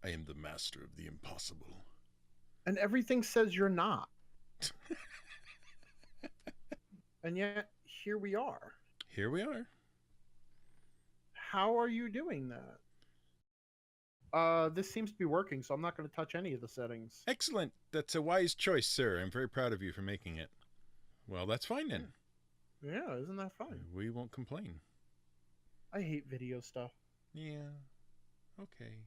I am the master of the impossible. And everything says you're not. And yet, here we are. Here we are. How are you doing that? This seems to be working, so I'm not going to touch any of the settings. Excellent. That's a wise choice, sir. I'm very proud of you for making it. Well, that's fine then. Yeah, isn't that fun? We won't complain. I hate video stuff. Yeah. Okay.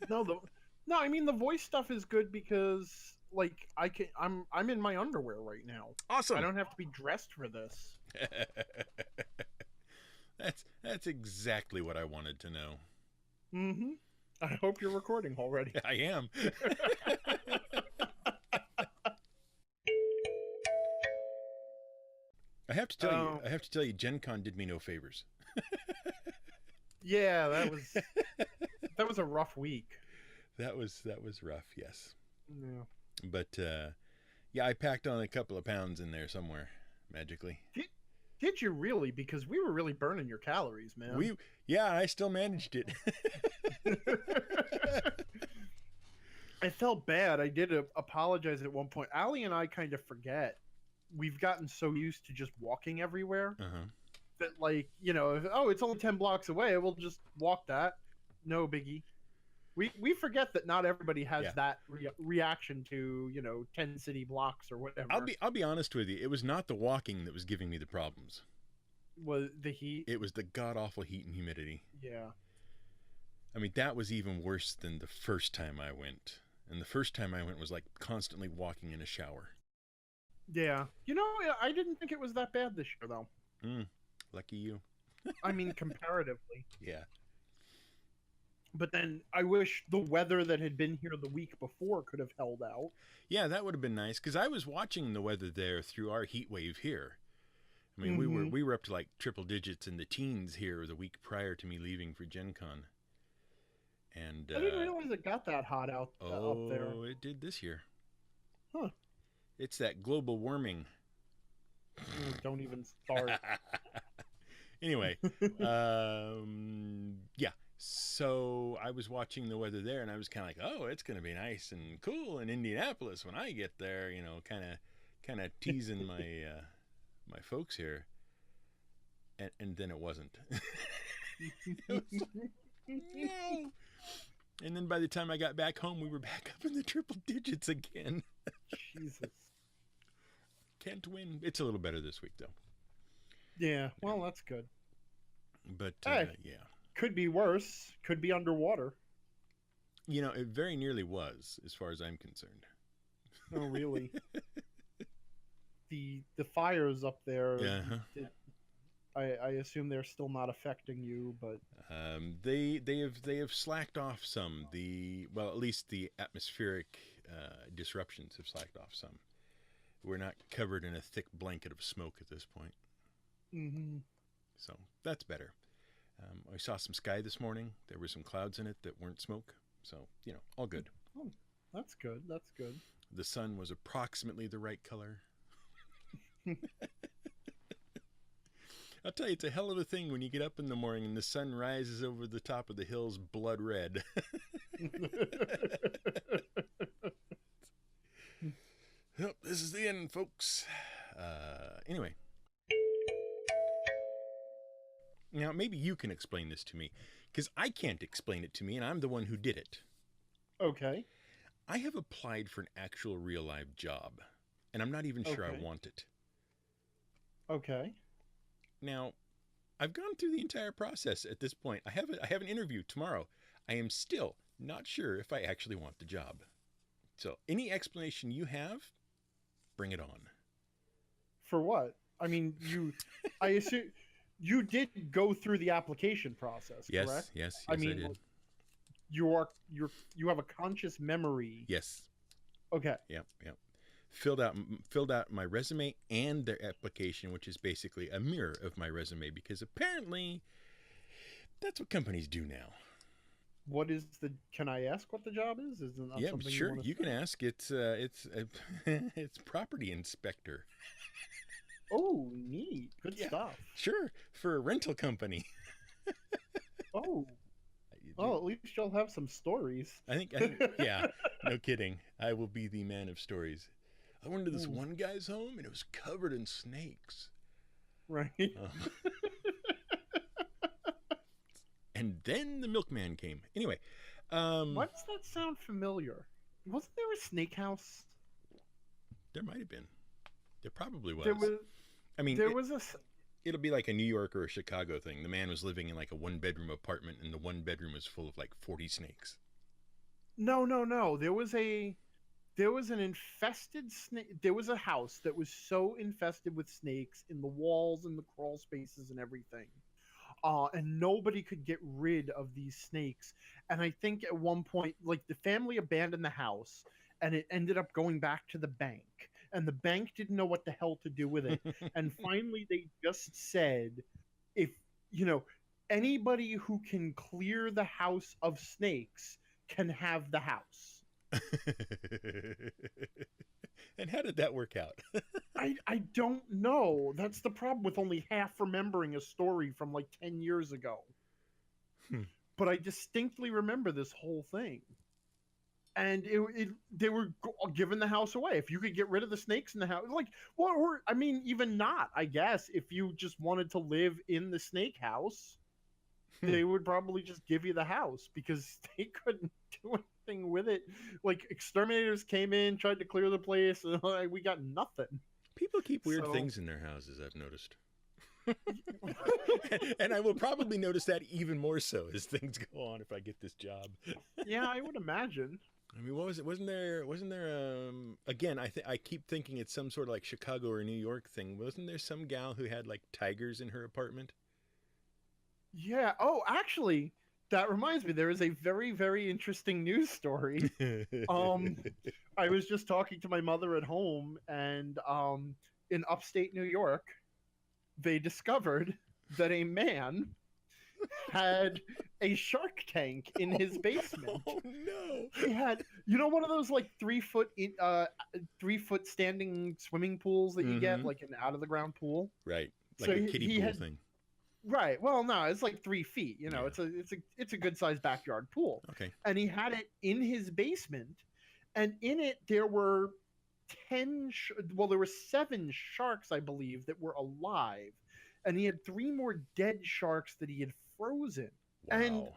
No, I mean the voice stuff is good because like I'm in my underwear right now. Awesome. I don't have to be dressed for this. That's exactly what I wanted to know. Mm-hmm. I hope you're recording already. I am. I have to tell you, GenCon did me no favors. Yeah, that was a rough week. That was rough, yes. Yeah. But yeah, I packed on a couple of pounds in there somewhere magically. Did you really? Because we were really burning your calories, man. Yeah, I still managed it. I felt bad. I did apologize at one point. Allie and I kind of forget. We've gotten so used to just walking everywhere that, like, you know, it's only 10 blocks away. We'll just walk that. No biggie. We forget that not everybody has that reaction to, 10 city blocks or whatever. I'll be honest with you. It was not the walking that was giving me the problems. Was the heat? It was the god-awful heat and humidity. Yeah. I mean, that was even worse than the first time I went. And the first time I went was like constantly walking in a shower. Yeah. I didn't think it was that bad this year, though. Lucky you. I mean, comparatively. Yeah. But then I wish the weather that had been here the week before could have held out. Yeah, that would have been nice, because I was watching the weather there through our heat wave here. I mean, we were up to like triple digits in the teens here the week prior to me leaving for GenCon. And I didn't realize it got that hot up there. Oh, it did this year. Huh. It's that global warming. Don't even start. Anyway, yeah. So I was watching the weather there, and I was kind of like, oh, it's going to be nice and cool in Indianapolis when I get there, kind of teasing my my folks here. And then it wasn't. No. And then by the time I got back home, we were back up in the triple digits again. Jesus. Can't win. It's a little better this week, though. Yeah, well, that's good. But, hey, yeah. Could be worse. Could be underwater. It very nearly was, as far as I'm concerned. Oh, really? The fires up there, I assume they're still not affecting you, but... They have slacked off some. At least the atmospheric disruptions have slacked off some. We're not covered in a thick blanket of smoke at this point. Mm-hmm. So that's better. I saw some sky this morning. There were some clouds in it that weren't smoke. So, all good. Oh, that's good. That's good. The sun was approximately the right color. I'll tell you, it's a hell of a thing when you get up in the morning and the sun rises over the top of the hills blood red. Yep, this is the end, folks. Anyway. Now, maybe you can explain this to me, because I can't explain it to me, and I'm the one who did it. Okay. I have applied for an actual real-life job, and I'm not even sure I want it. Okay. Now, I've gone through the entire process at this point. I have an interview tomorrow. I am still not sure if I actually want the job. So, any explanation you have, bring it on. For what? I mean, I assume you did go through the application process, correct? Yes, I did. You have a conscious memory. Yes. Okay. Yep. Filled out my resume and their application, which is basically a mirror of my resume, because apparently that's what companies do now. Can I ask what the job is? Is it not something sure. You can ask. It's property inspector. Oh, neat. Good stuff. Sure. For a rental company. Oh. Oh, at least you'll have some stories. I think, yeah, no kidding. I will be the man of stories. I went to this one guy's home and it was covered in snakes. Right. And then the milkman came. Anyway. Why does that sound familiar? Wasn't there a snake house? There might have been. There probably was. I mean, it'll be like a New York or a Chicago thing. The man was living in like a one-bedroom apartment, and the one bedroom was full of like 40 snakes. No. There was an infested snake. There was a house that was so infested with snakes in the walls and the crawl spaces and everything. And nobody could get rid of these snakes. And I think at one point, like, the family abandoned the house and it ended up going back to the bank. And the bank didn't know what the hell to do with it. And finally, they just said, if, anybody who can clear the house of snakes can have the house. And how did that work out? I don't know. That's the problem with only half remembering a story from like 10 years ago. But I distinctly remember this whole thing. And they were giving the house away. If you could get rid of the snakes in the house, like, or I mean, even not, I guess, if you just wanted to live in the snake house, they would probably just give you the house because they couldn't do anything with it. Like, exterminators came in, tried to clear the place, and like, we got nothing. People keep weird things in their houses, I've noticed. And I will probably notice that even more so as things go on if I get this job. Yeah, I would imagine. I mean, what was it? Wasn't there again, I keep thinking it's some sort of like Chicago or New York thing. Wasn't there some gal who had like tigers in her apartment? Yeah. Oh, actually, that reminds me, there is a very, very interesting news story. I was just talking to my mother at home, and in upstate New York, they discovered that a man had a shark tank in his basement. Oh no! He had, one of those like 3 foot standing swimming pools that you get, like an out of the ground pool. Right, like a kiddie pool thing. Right. Well, no, it's like 3 feet. It's a good sized backyard pool. Okay. And he had it in his basement, and in it there were 7 sharks, I believe, that were alive, and he had 3 more dead sharks that he had frozen. Wow. And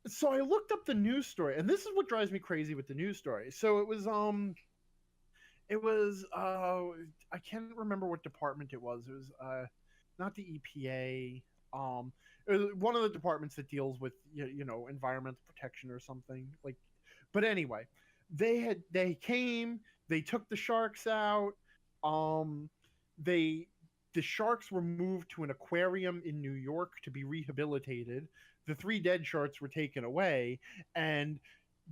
so I looked up the news story, and this is what drives me crazy with the news story. So it was I can't remember what department it was. It was not the EPA. It was one of the departments that deals with environmental protection or something like. But anyway, they came, they took the sharks out. The sharks were moved to an aquarium in New York to be rehabilitated. The 3 dead sharks were taken away, and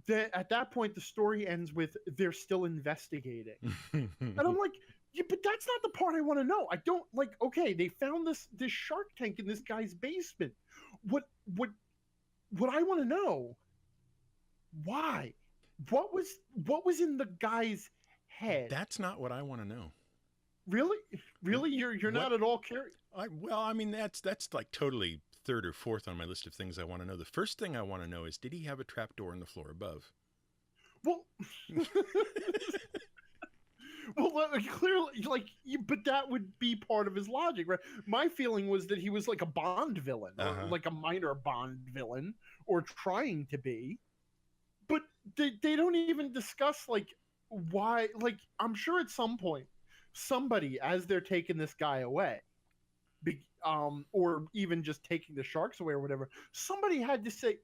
at that point the story ends with they're still investigating. And I'm like, yeah, but that's not the part I want to know. I don't like. Okay, they found this shark tank in this guy's basement. What I want to know? Why? What was in the guy's head? That's not what I want to know. Really? You're not at all curious? Well, I mean, that's like totally 3rd or 4th on my list of things I want to know. The first thing I want to know is, did he have a trapdoor in the floor above? Well, clearly, but that would be part of his logic, right? My feeling was that he was like a Bond villain, or like a minor Bond villain, or trying to be. But they don't even discuss like why. Like, I'm sure at some point, somebody, as they're taking this guy away, or even just taking the sharks away or whatever, somebody had to say,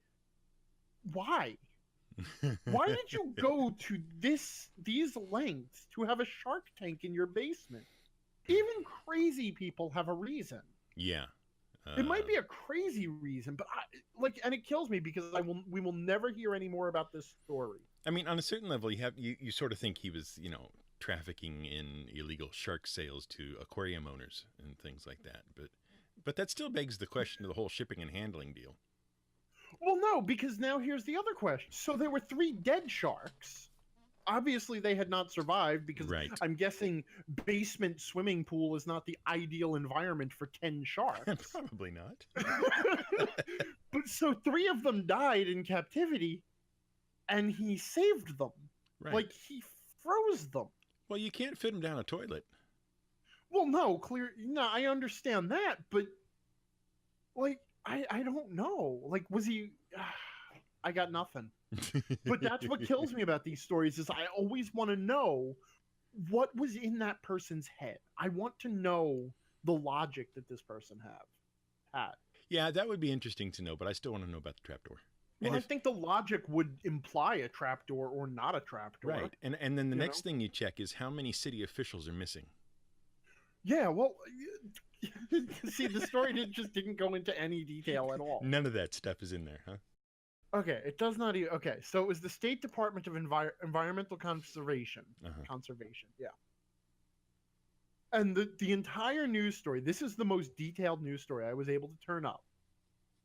why? Why did you go to these lengths to have a shark tank in your basement? Even crazy people have a reason. Yeah. It might be a crazy reason, but and it kills me because we will never hear any more about this story. I mean, on a certain level, you sort of think he was, trafficking in illegal shark sales to aquarium owners and things like that. But that still begs the question of the whole shipping and handling deal. Well, no, because now here's the other question. So there were 3 dead sharks. Obviously, they had not survived because I'm guessing basement swimming pool is not the ideal environment for 10 sharks. Probably not. But so 3 of them died in captivity, and he saved them. Right. Like, he froze them. Well, you can't fit them down a toilet. Well, no, I understand that, but, like, I don't know. Like, was he... I got nothing. But that's what kills me about these stories, is I always want to know what was in that person's head. I want to know the logic that this person had. Yeah, that would be interesting to know, but I still want to know about the trapdoor. Well, I think the logic would imply a trapdoor or not a trapdoor. Right. And then the next thing you check is how many city officials are missing. Yeah, well, see, the story didn't go into any detail at all. None of that stuff is in there, huh? Okay, it does not even... Okay, so it was the State Department of Environmental Conservation. Conservation, yeah. And the entire news story, this is the most detailed news story I was able to turn up,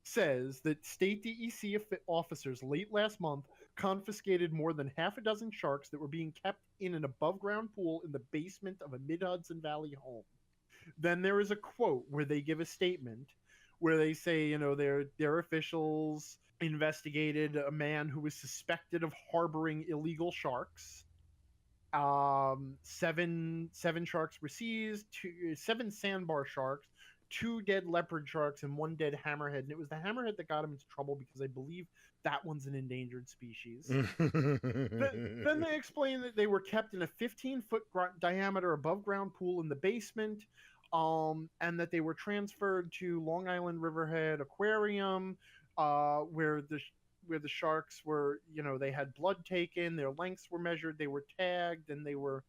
says that state DEC officers late last month confiscated more than half a dozen sharks that were being kept in an above-ground pool in the basement of a mid-Hudson Valley home. Then there is a quote where they give a statement where they say, their officials investigated a man who was suspected of harboring illegal sharks. 7 sharks were seized, 7 sandbar sharks, 2 dead leopard sharks, and 1 dead hammerhead. And it was the hammerhead that got him into trouble because I believe that one's an endangered species. Then they explained that they were kept in a 15-foot diameter above ground pool in the basement, and that they were transferred to Long Island Riverhead Aquarium, where the sharks were, they had blood taken, their lengths were measured, they were tagged, and they were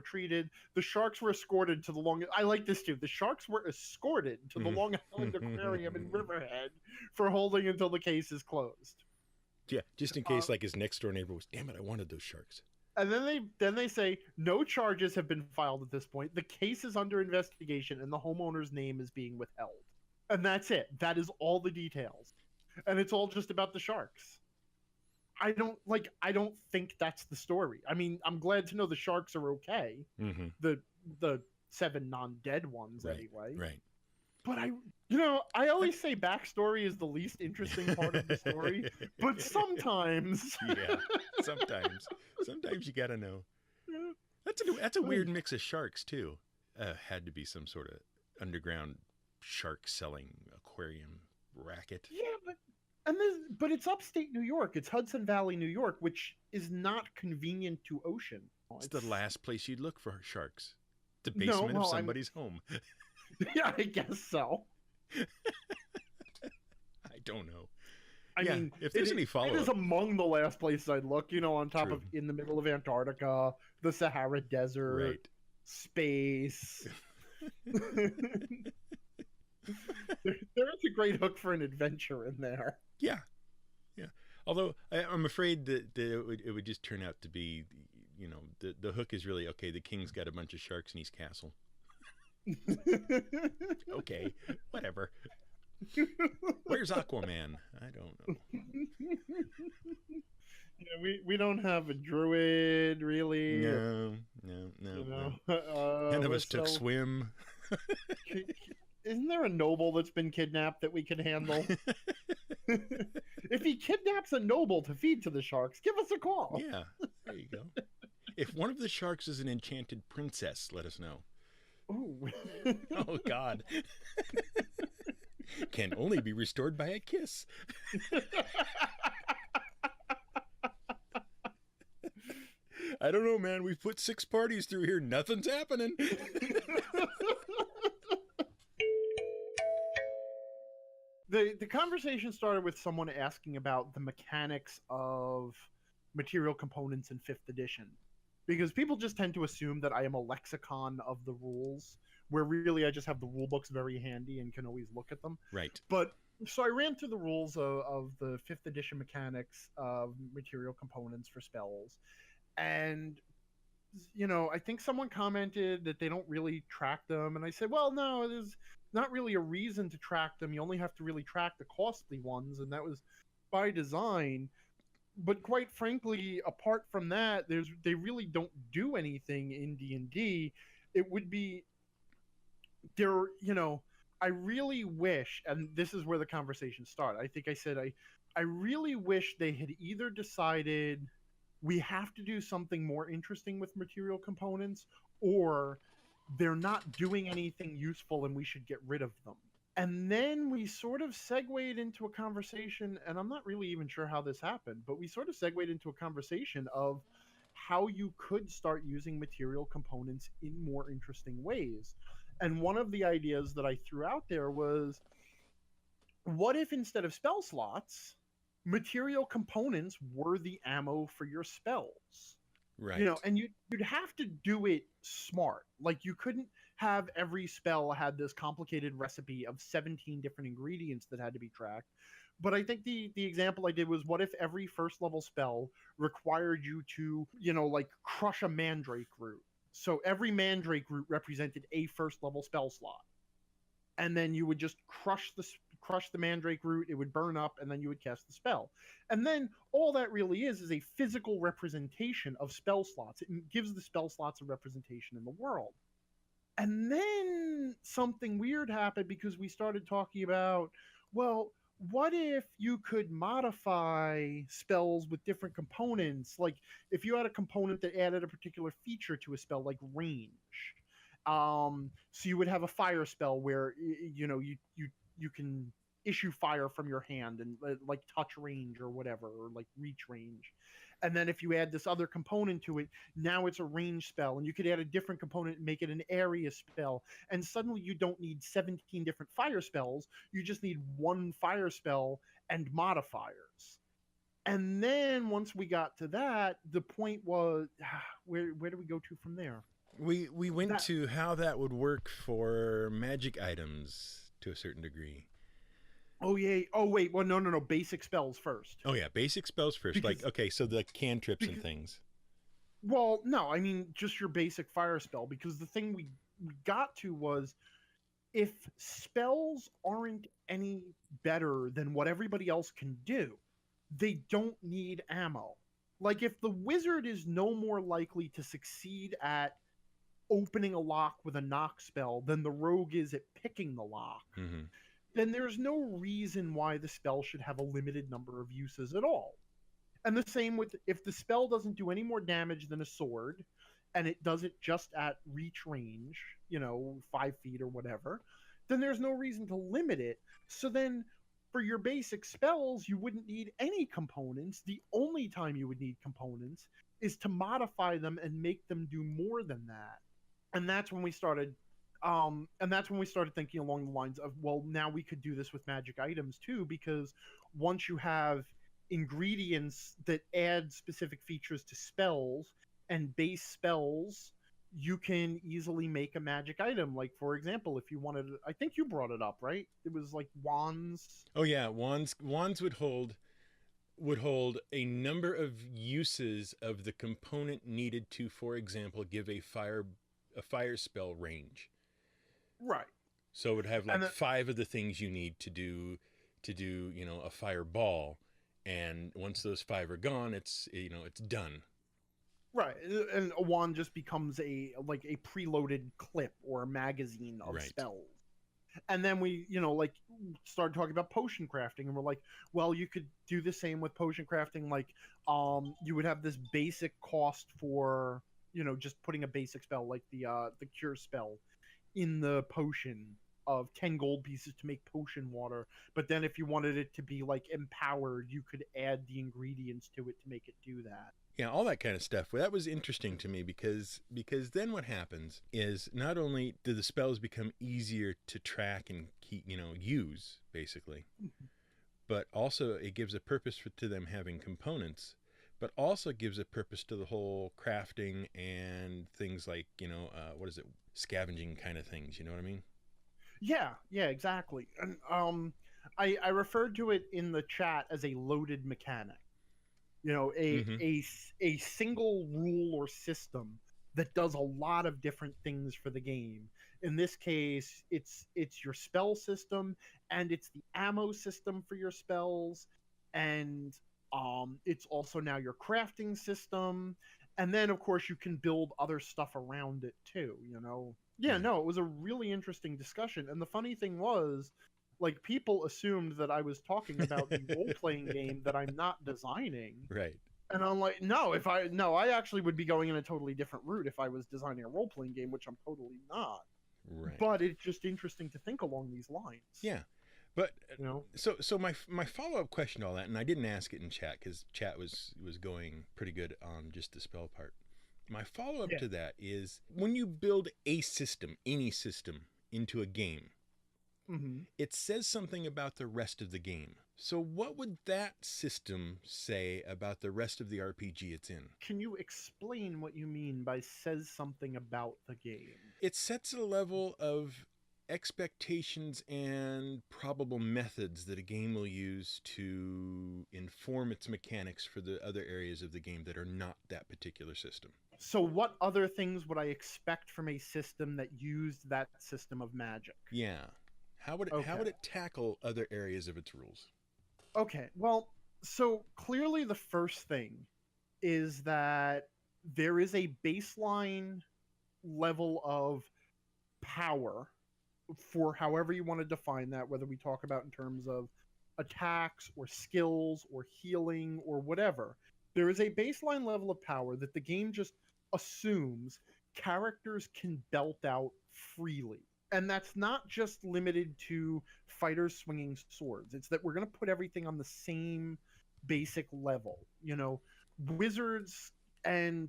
treated. The sharks were escorted to the I like this too. The sharks were escorted to the Long Island Aquarium in Riverhead for holding until the case is closed. Yeah, just in case, like his next door neighbor was, damn it, I wanted those sharks. And then they say no charges have been filed at this point. The case is under investigation, and the homeowner's name is being withheld. And that's it. That is all the details. And it's all just about the sharks. I don't think that's the story. I mean, I'm glad to know the sharks are okay. Mm-hmm. The 7 non-dead ones, right, anyway. Right. But I always say backstory is the least interesting part of the story. But sometimes, sometimes you gotta know. That's a weird mix of sharks too. Had to be some sort of underground shark selling aquarium racket. Yeah, but it's upstate New York. It's Hudson Valley, New York, which is not convenient to ocean. It's the last place you'd look for sharks. The basement of somebody's home. Yeah, I guess so. I don't know. I mean, if there's any follow-up, it is among the last places I'd look. On top of in the middle of Antarctica, the Sahara Desert, right. Space. There is a great hook for an adventure in there. Yeah. Although I'm afraid that it would just turn out to be, the hook is really, okay, the king's got a bunch of sharks in his castle. Okay, whatever. Where's Aquaman? I don't know. Yeah, we don't have a druid, really. No. None of us took swim. Isn't there a noble that's been kidnapped that we can handle? If he kidnaps a noble to feed to the sharks, give us a call. Yeah, there you go. If one of the sharks is an enchanted princess, let us know. Ooh. Oh, God. Can only be restored by a kiss. I don't know, man. We've put 6 parties through here. Nothing's happening. The conversation started with someone asking about the mechanics of material components in 5th edition. Because people just tend to assume that I am a lexicon of the rules, where really I just have the rule books very handy and can always look at them. Right. But so I ran through the rules of the 5th edition mechanics of material components for spells. And, I think someone commented that they don't really track them. And I said, well, no, there's not really a reason to track them. You only have to really track the costly ones. And that was by design. But quite frankly, apart from that, they really don't do anything in D&D. It would be I really wish, and this is where the conversation started. I think I said I really wish they had either decided we have to do something more interesting with material components, or they're not doing anything useful and we should get rid of them. And then we sort of segued into a conversation, and I'm not really even sure how this happened, but we sort of segued into a conversation of how you could start using material components in more interesting ways. And one of the ideas that I threw out there was, what if instead of spell slots, material components were the ammo for your spells? Right. You know, and you'd have to do it smart. Like, you couldn't have every spell had this complicated recipe of 17 different ingredients that had to be tracked. But I think the example I did was, what if every first level spell required you to, you know, like crush a mandrake root? So every mandrake root represented a first level spell slot. And then you would just crush the mandrake root, it would burn up, and then you would cast the spell. And then all that really is a physical representation of spell slots. It gives the spell slots a representation in the world. And then something weird happened, because we started talking about, well, what if you could modify spells with different components? Like, if you had a component that added a particular feature to a spell, like range. So you would have a fire spell where, you know, you can issue fire from your hand, and like touch range or whatever, or like reach range. And then if you add this other component to it, now it's a range spell, and you could add a different component and make it an area spell. And suddenly you don't need 17 different fire spells. You just need one fire spell and modifiers. And then once we got to that, the point was, where do we go to from there? We went to how that would work for magic items to a certain degree. Oh yeah. Oh wait. Well, no. Basic spells first. Oh yeah, basic spells first. Because, like, okay, so the cantrips and things. Well, no, I mean just your basic fire spell. Because the thing we got to was, if spells aren't any better than what everybody else can do, they don't need ammo. Like, if the wizard is no more likely to succeed at opening a lock with a knock spell than the rogue is at picking the lock, then there's no reason why the spell should have a limited number of uses at all. And the same with, if the spell doesn't do any more damage than a sword, and it does it just at reach range, 5 feet or whatever, then there's no reason to limit it. So then for your basic spells, you wouldn't need any components. The only time you would need components is to modify them and make them do more than that. And that's when we started thinking along the lines of, well, now we could do this with magic items too, because once you have ingredients that add specific features to spells and base spells, you can easily make a magic item. Like, for example, if you wanted, I think you brought it up, right? It was like wands. Oh yeah, wands would hold a number of uses of the component needed to, for example, give a fire spell range. Right. So it would have like 5 of the things you need to do, a fireball, and once those 5 are gone, it's done. Right. And a wand just becomes a preloaded clip or a magazine of spells. And then we, started talking about potion crafting, and we're like, well, you could do the same with potion crafting. Like, you would have this basic cost for, just putting a basic spell, like the cure spell in the potion of 10 gold pieces to make potion water. But then if you wanted it to be like empowered, you could add the ingredients to it to make it do that. Yeah, all that kind of stuff. Well, that was interesting to me because then what happens is, not only do the spells become easier to track and keep, use, basically, but also it gives a purpose to them having components, but also gives a purpose to the whole crafting and things like, scavenging kind of things. You know what I mean? Yeah, exactly. And I referred to it in the chat as a loaded mechanic. A single rule or system that does a lot of different things for the game. In this case, it's your spell system, and it's the ammo system for your spells, and it's also now your crafting system, and then of course you can build other stuff around it too. Yeah, no, it was a really interesting discussion. And the funny thing was, like, people assumed that I was talking about the role-playing game that I'm not designing. Right. And I'm like, no, I actually would be going in a totally different route if I was designing a role-playing game, which I'm totally not. Right. But it's just interesting to think along these lines. Yeah. But you know, so my follow-up question to all that, and I didn't ask it in chat because chat was going pretty good on just the spell part. My follow-up to that is, when you build a system, any system, into a game, it says something about the rest of the game. So what would that system say about the rest of the RPG it's in? Can you explain what you mean by says something about the game? It sets a level of expectations and probable methods that a game will use to inform its mechanics for the other areas of the game that are not that particular system. So what other things would I expect from a system that used that system of magic? Yeah. How would it tackle other areas of its rules? Okay, well, so clearly the first thing is that there is a baseline level of power, for however you want to define that, whether we talk about in terms of attacks or skills or healing or whatever. There is a baseline level of power that the game just assumes characters can belt out freely. And that's not just limited to fighters swinging swords. It's that we're going to put everything on the same basic level. Wizards and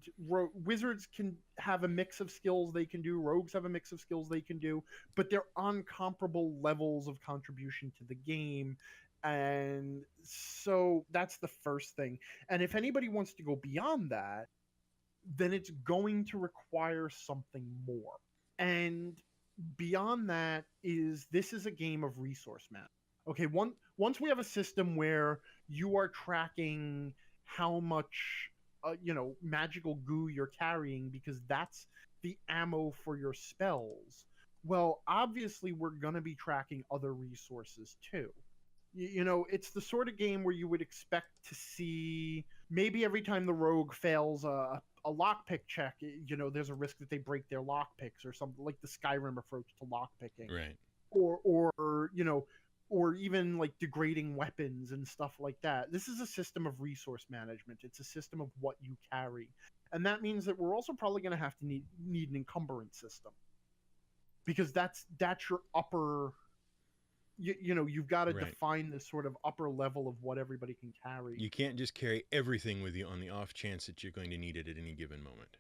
wizards can have a mix of skills they can do. Rogues have a mix of skills they can do, but they're on comparable levels of contribution to the game. And so that's the first thing. And if anybody wants to go beyond that, then it's going to require something more. And beyond that this is a game of resource management. Okay, once we have a system where you are tracking how much magical goo you're carrying, because that's the ammo for your spells, well, obviously we're going to be tracking other resources too. It's the sort of game where you would expect to see, maybe every time the rogue fails a lockpick check, there's a risk that they break their lockpicks or something, like the Skyrim approach to lockpicking. Right. Or even like degrading weapons and stuff like that. This is a system of resource management. It's a system of what you carry. And that means that we're also probably going to have to need an encumbrance system. Because that's your upper... you've got to define this sort of upper level of what everybody can carry. You can't just carry everything with you on the off chance that you're going to need it at any given moment.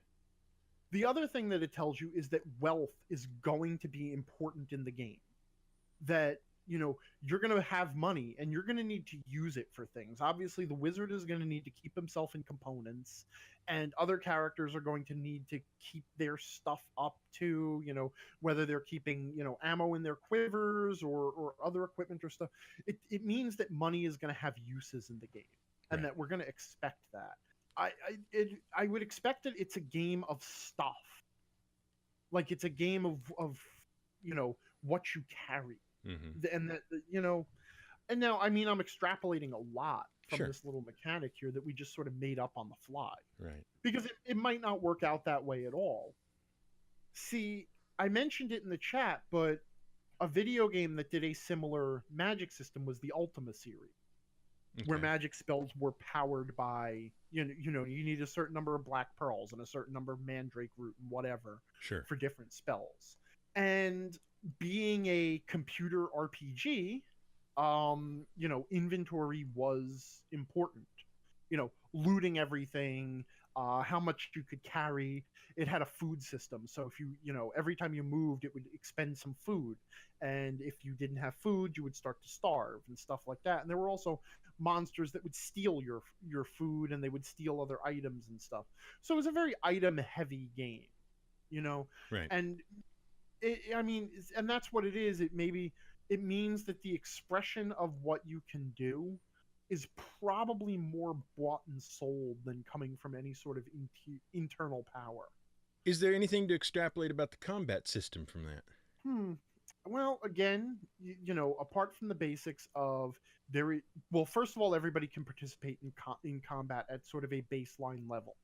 The other thing that it tells you is that wealth is going to be important in the game. That, you're going to have money and you're going to need to use it for things. Obviously, the wizard is going to need to keep himself in components, and other characters are going to need to keep their stuff up too, whether they're keeping, ammo in their quivers or other equipment or stuff. It means that money is going to have uses in the game, and that we're going to expect that. I would expect that it's a game of stuff. Like, it's a game of what you carry. And that, and now, I mean, I'm extrapolating a lot from this little mechanic here that we just sort of made up on the fly. Right. Because it might not work out that way at all. See, I mentioned it in the chat, but a video game that did a similar magic system was the Ultima series. Where magic spells were powered by, you need a certain number of black pearls and a certain number of mandrake root and whatever for different spells. And being a computer RPG, inventory was important. Looting everything, how much you could carry. It had a food system. So if every time you moved, it would expend some food. And if you didn't have food, you would start to starve and stuff like that. And there were also monsters that would steal your food, and they would steal other items and stuff. So it was a very item-heavy game, Right. And and that's what it is. It means that the expression of what you can do is probably more bought and sold than coming from any sort of internal power. Is there anything to extrapolate about the combat system from that? Well, again, apart from the basics of first of all, everybody can participate in combat at sort of a baseline level.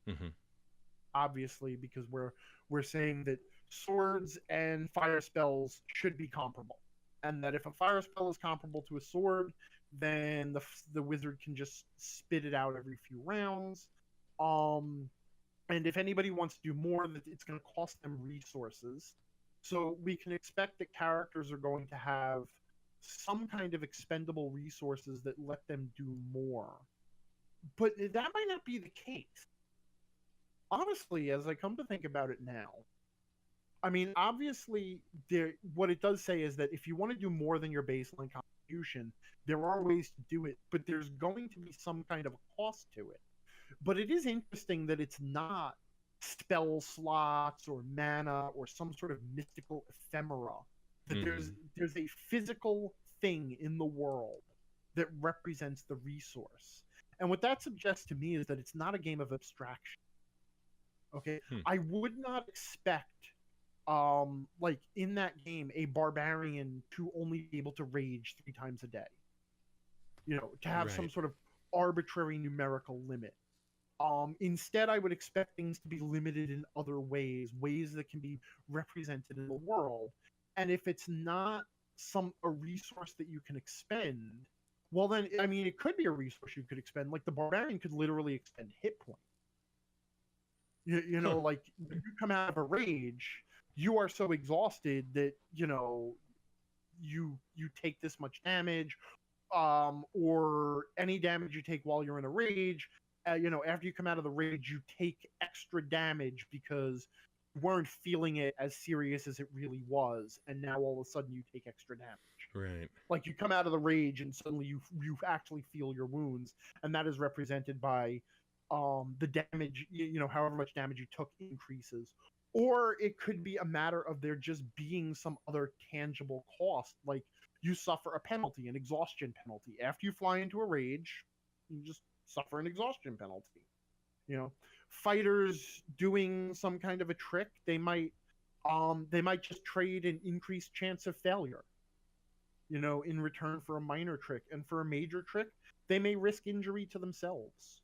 Obviously, because we're saying that swords and fire spells should be comparable, and that if a fire spell is comparable to a sword, then the wizard can just spit it out every few rounds. And if anybody wants to do more, it's going to cost them resources. So we can expect that characters are going to have some kind of expendable resources that let them do more. But that might not be the case. Honestly, as I come to think about it now, I mean, obviously, what it does say is that if you want to do more than your baseline contribution, there are ways to do it, but there's going to be some kind of a cost to it. But it is interesting that it's not spell slots or mana or some sort of mystical ephemera. That there's a physical thing in the world that represents the resource. And what that suggests to me is that it's not a game of abstraction. Okay? I would not expect, like in that game, a barbarian to only be able to rage 3 times a day. You know, to have some sort of arbitrary numerical limit. Instead, I would expect things to be limited in other ways that can be represented in the world. And if it's not a resource that you can expend, well then, I mean, it could be a resource you could expend. Like the barbarian could literally expend hit points. You know, like when you come out of a rage, you are so exhausted that, you know, you take this much damage, or any damage you take while you're in a rage. You know, after you come out of the rage, you take extra damage because you weren't feeling it as serious as it really was, and now all of a sudden you take extra damage. Right. Like you come out of the rage and suddenly you actually feel your wounds, and that is represented by the damage. You know, however much damage you took increases. Or it could be a matter of there just being some other tangible cost, like you suffer a penalty, an exhaustion penalty after you fly into a rage. You just suffer an exhaustion penalty. You know, fighters doing some kind of a trick, they might just trade an increased chance of failure, you know, in return for a minor trick. And for a major trick, they may risk injury to themselves,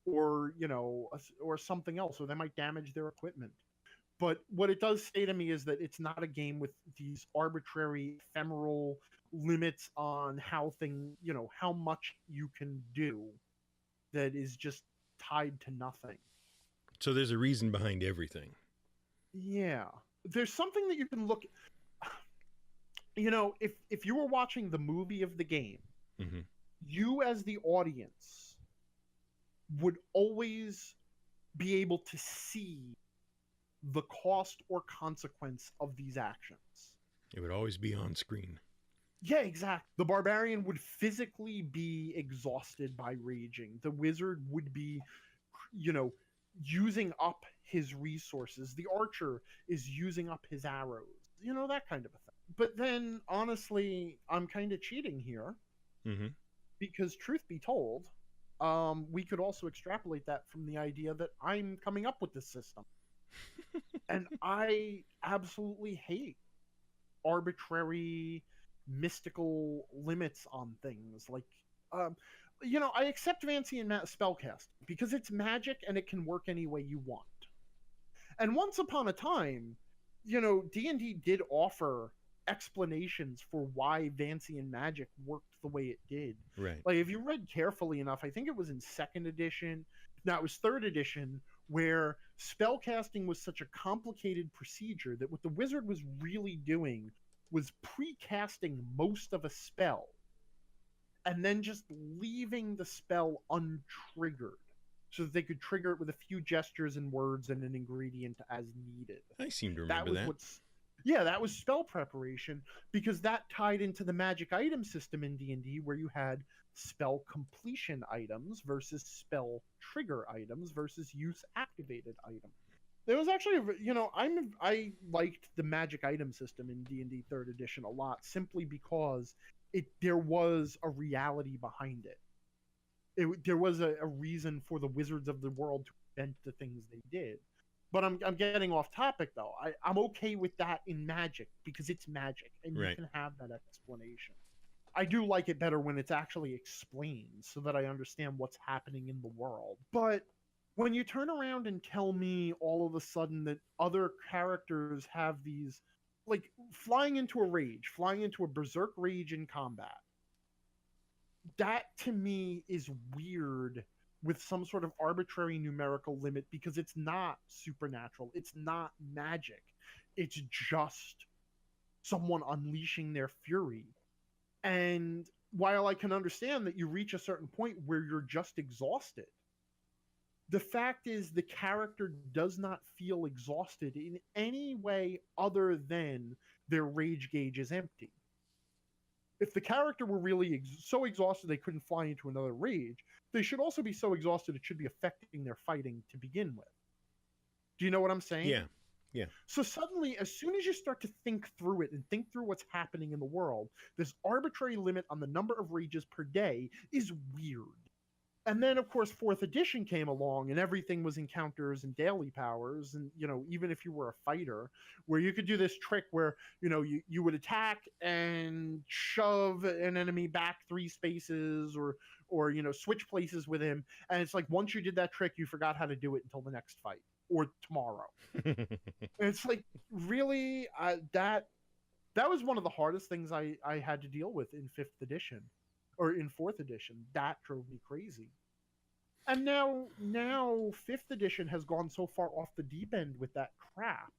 or, you know, or something else, or they might damage their equipment. But what it does say to me is that it's not a game with these arbitrary, ephemeral limits on how much you can do, that is just tied to nothing. So there's a reason behind everything. Yeah. There's something that you can look... You know, if you were watching the movie of the game, you as the audience would always be able to see the cost or consequence of these actions. It would always be on screen. Yeah, exactly. The barbarian would physically be exhausted by raging. The wizard would be, you know, using up his resources. The archer is using up his arrows. You know, that kind of a thing. But then, honestly, I'm kind of cheating here. Because truth be told, we could also extrapolate that from the idea that I'm coming up with this system. And I absolutely hate arbitrary, mystical limits on things. Like, you know, I accept Vancian spellcast because it's magic and it can work any way you want. And once upon a time, you know, D&D did offer explanations for why Vancian magic worked the way it did. Right. Like, if you read carefully enough, I think it was in 2nd edition. No, it was 3rd edition, where spellcasting was such a complicated procedure that what the wizard was really doing was precasting most of a spell and then just leaving the spell untriggered so that they could trigger it with a few gestures and words and an ingredient as needed. I seem to remember that. Yeah, that was spell preparation, because that tied into the magic item system in D&D, where you had spell completion items versus spell trigger items versus use activated items. There was actually, you know, I liked the magic item system in D&D 3rd edition a lot, simply because there was a reality behind it. There was a reason for the wizards of the world to invent the things they did. But I'm getting off topic, though. I'm okay with that in Magic, because it's Magic, and you can have that explanation. I do like it better when it's actually explained, so that I understand what's happening in the world. But when you turn around and tell me all of a sudden that other characters have these, like flying into a berserk rage in combat, that to me is weird with some sort of arbitrary numerical limit, because it's not supernatural, it's not magic, it's just someone unleashing their fury. And while I can understand that you reach a certain point where you're just exhausted, the fact is the character does not feel exhausted in any way other than their rage gauge is empty. If the character were really so exhausted they couldn't fly into another rage, they should also be so exhausted it should be affecting their fighting to begin with. Do you know what I'm saying? Yeah. Yeah. So suddenly, as soon as you start to think through it and think through what's happening in the world, this arbitrary limit on the number of rages per day is weird. And then, of course, 4th edition came along and everything was encounters and daily powers. And, even if you were a fighter, where you could do this trick where, you would attack and shove an enemy back 3 spaces or switch places with him. And it's like, once you did that trick, you forgot how to do it until the next fight or tomorrow. And it's like, really? That was one of the hardest things I had to deal with in 5th edition. Or in 4th edition. That drove me crazy. And now 5th edition has gone so far off the deep end with that crap,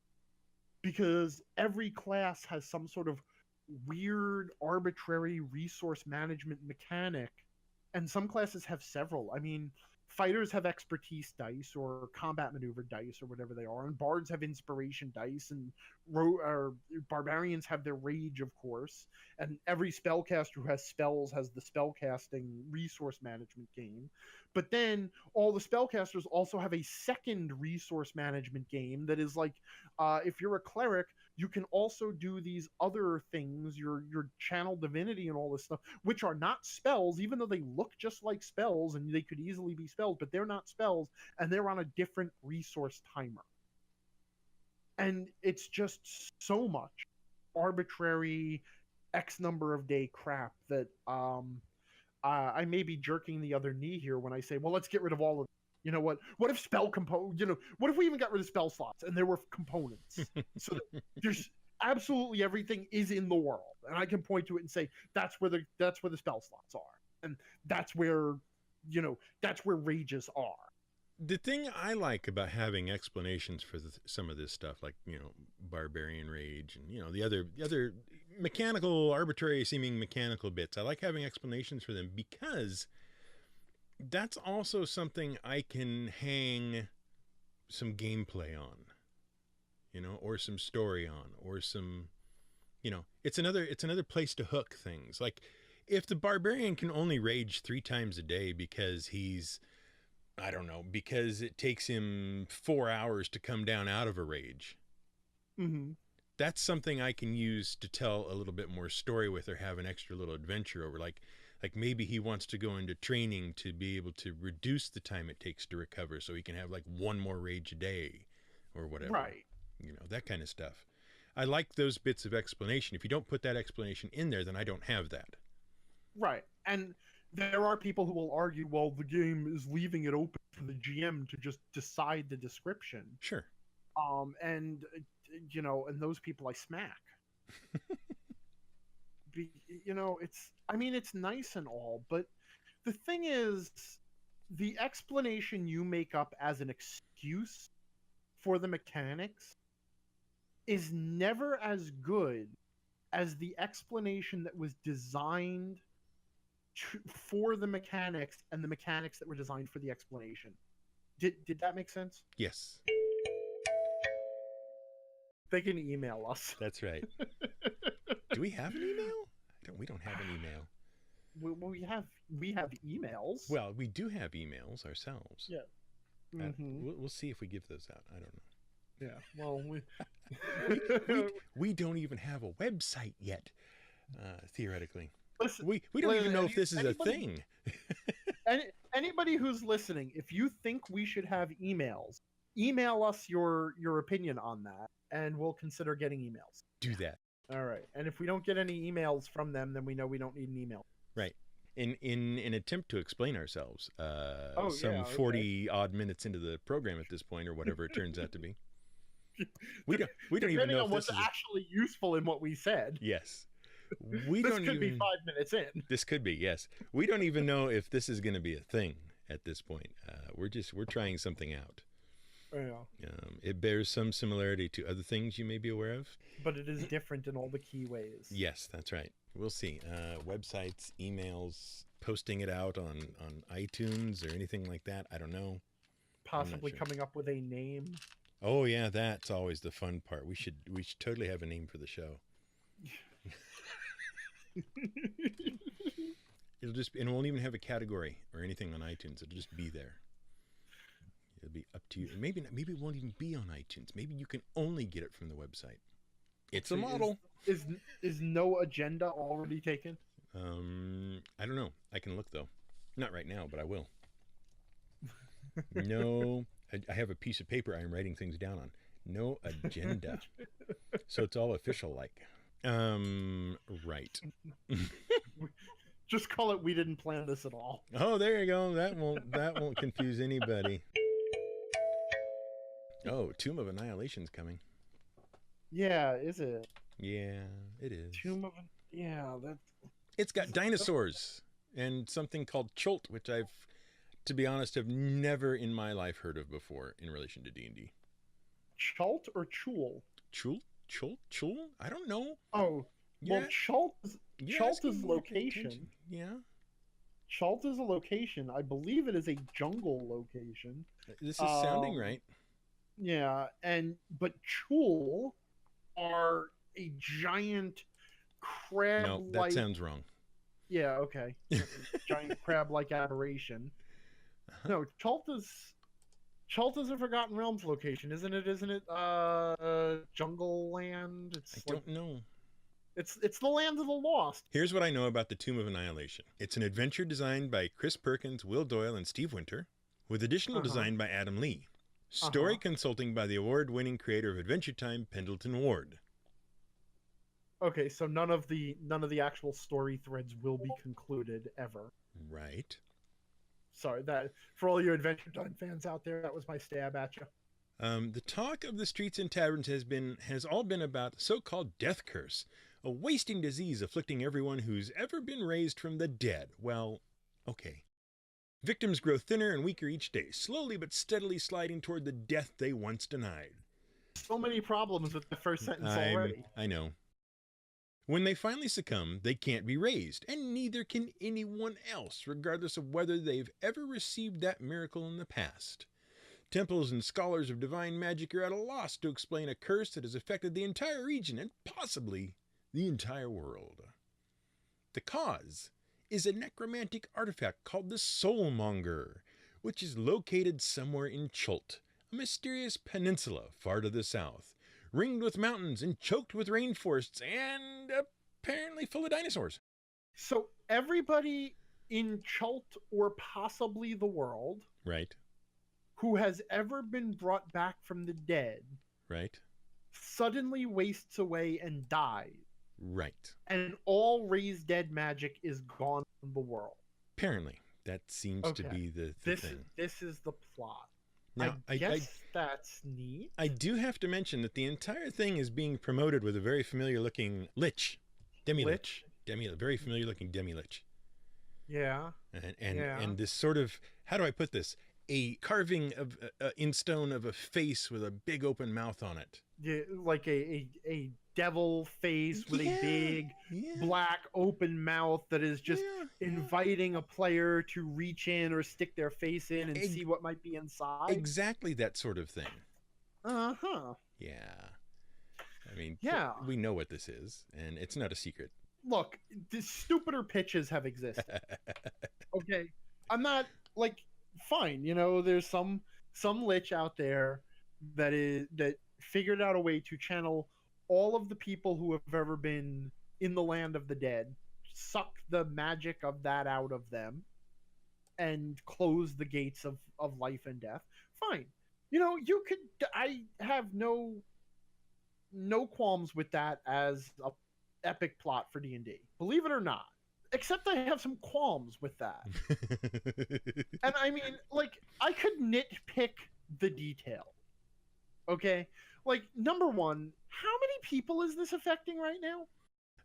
because every class has some sort of weird arbitrary resource management mechanic, and some classes have several. I mean, fighters have expertise dice or combat maneuver dice or whatever they are, and bards have inspiration dice, and barbarians have their rage, of course, and every spellcaster who has spells has the spellcasting resource management game. But then all the spellcasters also have a second resource management game that is like, if you're a cleric, you can also do these other things, your channel divinity and all this stuff, which are not spells, even though they look just like spells and they could easily be spells, but they're not spells, and they're on a different resource timer. And it's just so much arbitrary X number of day crap that I may be jerking the other knee here when I say, well, let's get rid of all of it. You know what? What if what if we even got rid of spell slots and there were components? So that there's absolutely everything is in the world, and I can point to it and say that's where the spell slots are, and that's where rages are. The thing I like about having explanations for some of this stuff, like barbarian rage and the other mechanical, arbitrary seeming mechanical bits, I like having explanations for them, because that's also something I can hang some gameplay on, or some story on, or some, it's another place to hook things. Like, if the barbarian can only rage 3 times a day because because it takes him 4 hours to come down out of a rage. Mm-hmm. That's something I can use to tell a little bit more story with, or have an extra little adventure over. Like maybe he wants to go into training to be able to reduce the time it takes to recover, so he can have like 1 more rage a day or whatever. Right. That kind of stuff. I like those bits of explanation. If you don't put that explanation in there, then I don't have that. Right. And there are people who will argue, well, the game is leaving it open for the GM to just decide the description. Sure. And those people I smack. It's nice and all, but the thing is, the explanation you make up as an excuse for the mechanics is never as good as the explanation that was designed for the mechanics, and the mechanics that were designed for the explanation. Did that make sense? Yes. They can email us. That's right. Do we have an email? We don't have an email. We have emails. Well, we do have emails ourselves. Yeah. Mm-hmm. We'll see if we give those out. I don't know. Yeah. Well, we don't even have a website yet, theoretically. Listen, we don't even know if this is a thing. Anybody who's listening, if you think we should have emails, email us your opinion on that, and we'll consider getting emails. Do that. All right. And if we don't get any emails from them, then we know we don't need an email. Right. in an attempt to explain ourselves, Oh yeah, some 40 odd minutes into the program at this point, or whatever it turns out to be. We don't even Depending know on if what's this is actually useful in what we said. yes. We This don't could be even 5 minutes in. This could be, yes. We don't even know if this is going to be a thing at this point. We're trying something out. Yeah. It bears some similarity to other things you may be aware of. But it is different in all the key ways. Yes, that's right. We'll see. Websites, emails, posting it out on iTunes or anything like that. I don't know. Possibly sure. coming up with a name. Oh yeah, that's always the fun part. We should totally have a name for the show. And it won't even have a category or anything on iTunes. It'll just be there. It'll be up to you. Maybe it won't even be on iTunes. Maybe you can only get it from the website. It's a model. Is no agenda already taken? I don't know. I can look though. Not right now, but I will. No, I have a piece of paper I'm writing things down on. No agenda. So it's all official like. Right. Just call it "We didn't plan this at all." Oh, there you go. That won't confuse anybody. Oh, Tomb of Annihilation's coming. Yeah, is it? Yeah, it is. It's got dinosaurs and something called Chult, which I've, to be honest, have never in my life heard of before in relation to D&D. Chult or Chul? Chult? I don't know. Oh, well, Yeah. Chult is location. Yeah. Chult is a location. I believe it is a jungle location. This is sounding right. Yeah, but Chul are a giant crab. No, that sounds wrong. Yeah, okay. Giant crab-like aberration. No, Chult is a Forgotten Realms location, isn't it? Jungle Land. I don't know. It's the land of the lost. Here's what I know about the Tomb of Annihilation. It's an adventure designed by Chris Perkins, Will Doyle, and Steve Winter, with additional design by Adam Lee. Story consulting by the award-winning creator of Adventure Time, Pendleton Ward. Okay, so none of the actual story threads will be concluded ever. Right. Sorry, that for all you Adventure Time fans out there, that was my stab at you. The talk of the streets and taverns has all been about the so-called death curse, a wasting disease afflicting everyone who's ever been raised from the dead. Well, okay. Victims grow thinner and weaker each day, slowly but steadily sliding toward the death they once denied. So many problems with the first sentence already. I know. When they finally succumb, they can't be raised, and neither can anyone else, regardless of whether they've ever received that miracle in the past. Temples and scholars of divine magic are at a loss to explain a curse that has affected the entire region and possibly the entire world. The cause is a necromantic artifact called the Soulmonger, which is located somewhere in Chult, a mysterious peninsula far to the south, ringed with mountains and choked with rainforests and apparently full of dinosaurs. So everybody in Chult, or possibly the world, right, who has ever been brought back from the dead, right, suddenly wastes away and dies. Right. And all raised dead magic is gone from the world. Apparently. That seems to be the thing. This is the plot. Now, I guess that's neat. I do have to mention that the entire thing is being promoted with a very familiar looking lich. Demi-lich. Very familiar looking demi-lich. Yeah. And this sort of, how do I put this? A carving of in stone of a face with a big open mouth on it. Yeah, like a devil face with a big black open mouth that is just inviting a player to reach in or stick their face in and see what might be inside. Exactly that sort of thing. Uh-huh. Yeah. I mean, yeah, we know what this is, and it's not a secret. Look, the stupider pitches have existed. Okay? I'm not, like, fine, you know, there's some lich out there that figured out a way to channel all of the people who have ever been in the land of the dead, suck the magic of that out of them, and close the gates of life and death. Fine. You know, I have no qualms with that as a epic plot for D&D. Believe it or not. Except I have some qualms with that. And I mean, like, I could nitpick the detail. Okay? Like, number one, how many people is this affecting right now?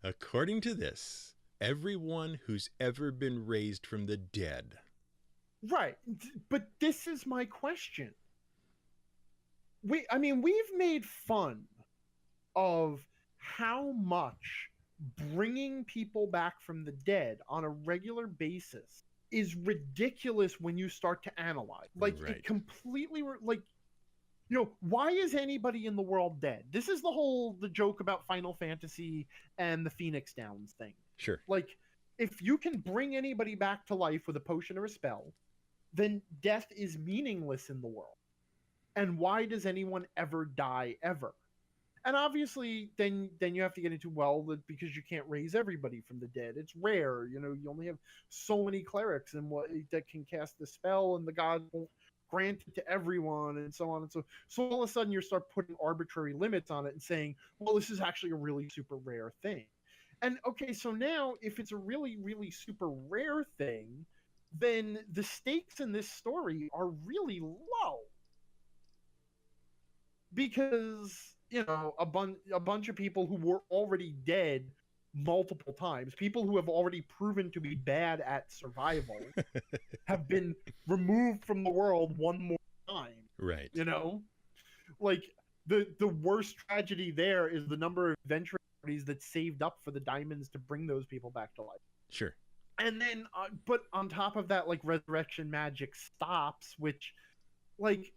According to this, everyone who's ever been raised from the dead. Right. But this is my question. We've made fun of how much bringing people back from the dead on a regular basis is ridiculous when you start to analyze. Like, Right. it completely, like, you know, why is anybody in the world dead? This is the joke about Final Fantasy and the Phoenix Downs thing. Sure. Like, if you can bring anybody back to life with a potion or a spell, then death is meaningless in the world. And why does anyone ever die ever? And obviously, then you have to get into, well, because you can't raise everybody from the dead. It's rare. You know, you only have so many clerics and that can cast the spell, and the gods won't grant it to everyone, and so on and so. So all of a sudden, you start putting arbitrary limits on it and saying, well, this is actually a really super rare thing. And okay, so now if it's a really, really super rare thing, then the stakes in this story are really low. Because, you know, a bunch of people who were already dead multiple times, people who have already proven to be bad at survival, have been removed from the world one more time. Right. You know? Like, the worst tragedy there is the number of adventure parties that saved up for the diamonds to bring those people back to life. Sure. And then, but on top of that, like, resurrection magic stops, which, like,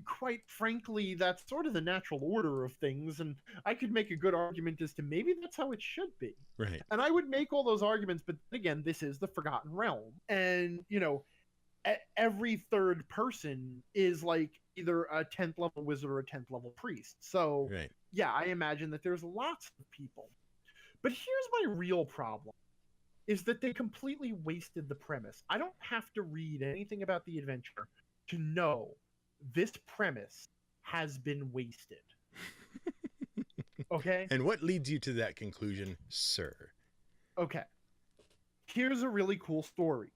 quite frankly, that's sort of the natural order of things, and I could make a good argument as to maybe that's how it should be. Right. And I would make all those arguments, but again, this is the Forgotten Realm, and, you know, every third person is like either a 10th level wizard or a 10th level priest. So, right. Yeah, I imagine that there's lots of people. But here's my real problem, is that they completely wasted the premise. I don't have to read anything about the adventure to know this premise has been wasted. Okay? And what leads you to that conclusion, sir? Okay. Here's a really cool story.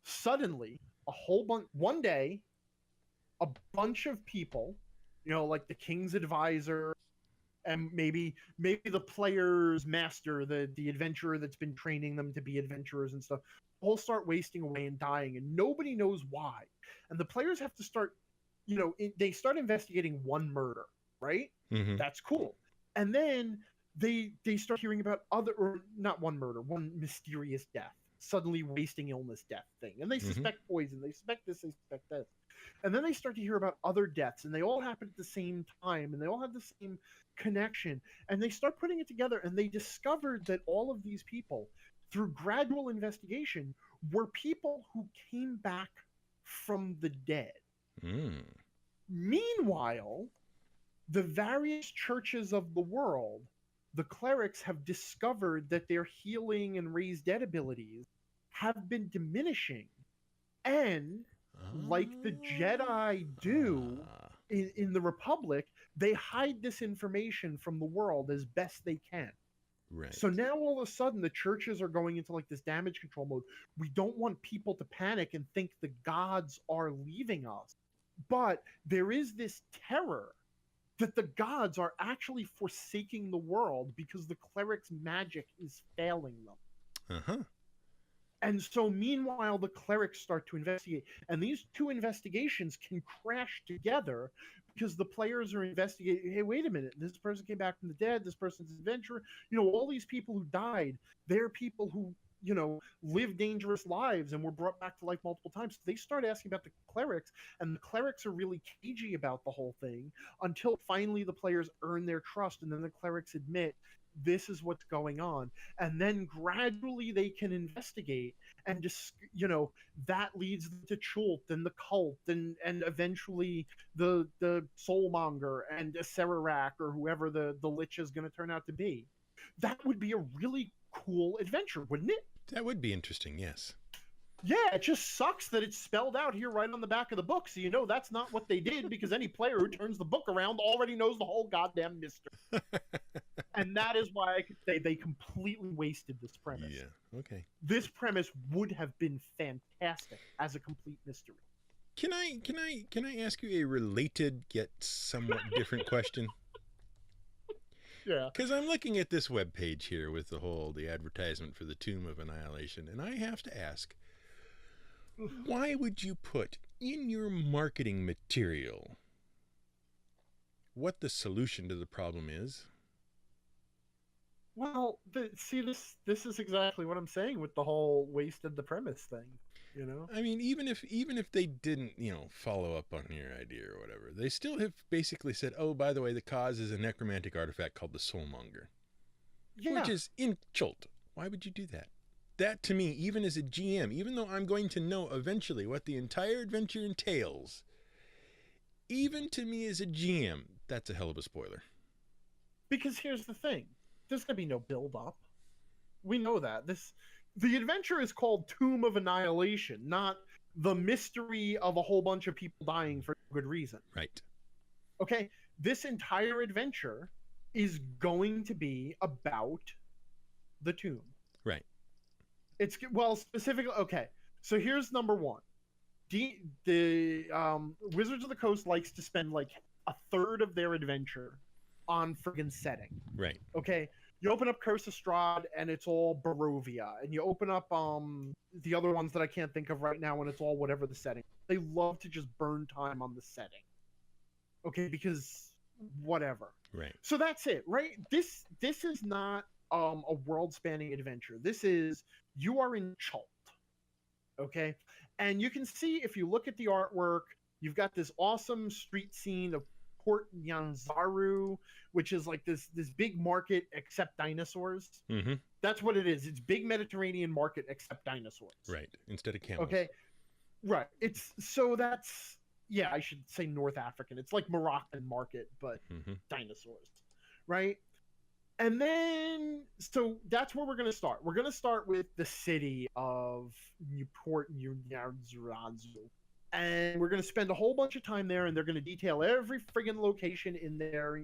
Suddenly, one day, a bunch of people, you know, like the king's advisor, and maybe the player's master, the adventurer that's been training them to be adventurers and stuff, all start wasting away and dying, and nobody knows why. And the players have to start, you know, they start investigating one murder, right? Mm-hmm. That's cool. And then they start hearing about one mysterious death, suddenly wasting illness death thing. And they suspect poison, they suspect this, they suspect that. And then they start to hear about other deaths, and they all happen at the same time, and they all have the same connection. And they start putting it together, and they discovered that all of these people, through gradual investigation, were people who came back from the dead. Mm. Meanwhile, the various churches of the world, the clerics have discovered that their healing and raise dead abilities have been diminishing. And like the Jedi do in the Republic, they hide this information from the world as best they can. Right. So now all of a sudden the churches are going into like this damage control mode. We don't want people to panic and think the gods are leaving us. But there is this terror that the gods are actually forsaking the world because the cleric's magic is failing them. Uh-huh. And so meanwhile, the clerics start to investigate. And these two investigations can crash together because the players are investigating, hey, wait a minute, this person came back from the dead, this person's an adventurer. You know, all these people who died, they're people who, you know, live dangerous lives and were brought back to life multiple times. So they start asking about the clerics, and the clerics are really cagey about the whole thing until finally the players earn their trust, and then the clerics admit this is what's going on. And then gradually they can investigate, and just, you know, that leads them to Chult and the cult and eventually the soulmonger and a Serarak or whoever the lich is going to turn out to be. That would be a really cool adventure, wouldn't it? That would be interesting, yes. Yeah, it just sucks that it's spelled out here right on the back of the book, so you know that's not what they did, because any player who turns the book around already knows the whole goddamn mystery. And that is why I could say they completely wasted this premise. Yeah. Okay. This premise would have been fantastic as a complete mystery. Can I ask you a related yet somewhat different question? Yeah. Because I'm looking at this webpage here with the advertisement for the Tomb of Annihilation, and I have to ask, why would you put in your marketing material what the solution to the problem is? Well, this is exactly what I'm saying with the whole wasted the premise thing. You know, I mean, even if they didn't, follow up on your idea or whatever, they still have basically said, oh, by the way, the cause is a necromantic artifact called the Soulmonger, which is in Chult. Why would you do that? That, to me, even as a GM, even though I'm going to know eventually what the entire adventure entails, even to me as a GM, that's a hell of a spoiler. Because here's the thing. There's going to be no build-up. We know that. The adventure is called Tomb of Annihilation, not the mystery of a whole bunch of people dying for good reason. Right. Okay? This entire adventure is going to be about the tomb. Right. It's, well, specifically, okay. So here's number one. The Wizards of the Coast likes to spend like a third of their adventure on friggin' setting. Right. Okay? You open up Curse of Strahd and it's all Barovia, and you open up the other ones that I can't think of right now, and it's all whatever the setting. They love to just burn time on the setting. Okay, because whatever. Right. So that's it, right? This is not a world-spanning adventure. This is, you are in Chult. Okay? And you can see, if you look at the artwork, you've got this awesome street scene of Port Nyanzaru, which is like this big market except dinosaurs. Mm-hmm. That's what it is. It's big Mediterranean market except dinosaurs. Right. Instead of camels. Okay. Right. I should say North African. It's like Moroccan market, but dinosaurs. Right. And then, so that's where we're going to start. We're going to start with the city of Port Nyanzaru. And we're going to spend a whole bunch of time there, and they're going to detail every friggin' location in there,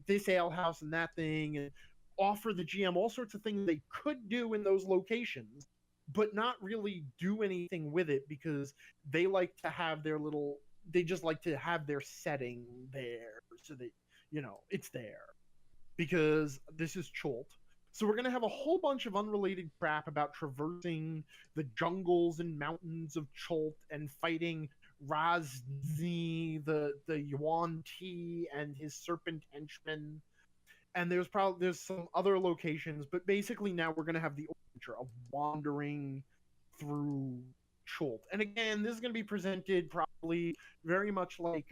this alehouse and that thing, and offer the GM all sorts of things they could do in those locations, but not really do anything with it, because they like to have they just like to have their setting there so that, it's there. Because this is Chult. So we're going to have a whole bunch of unrelated crap about traversing the jungles and mountains of Chult and fighting Razni, the Yuan Ti, and his serpent henchmen. And there's some other locations, but basically now we're going to have the adventure of wandering through Chult. And again, this is going to be presented probably very much like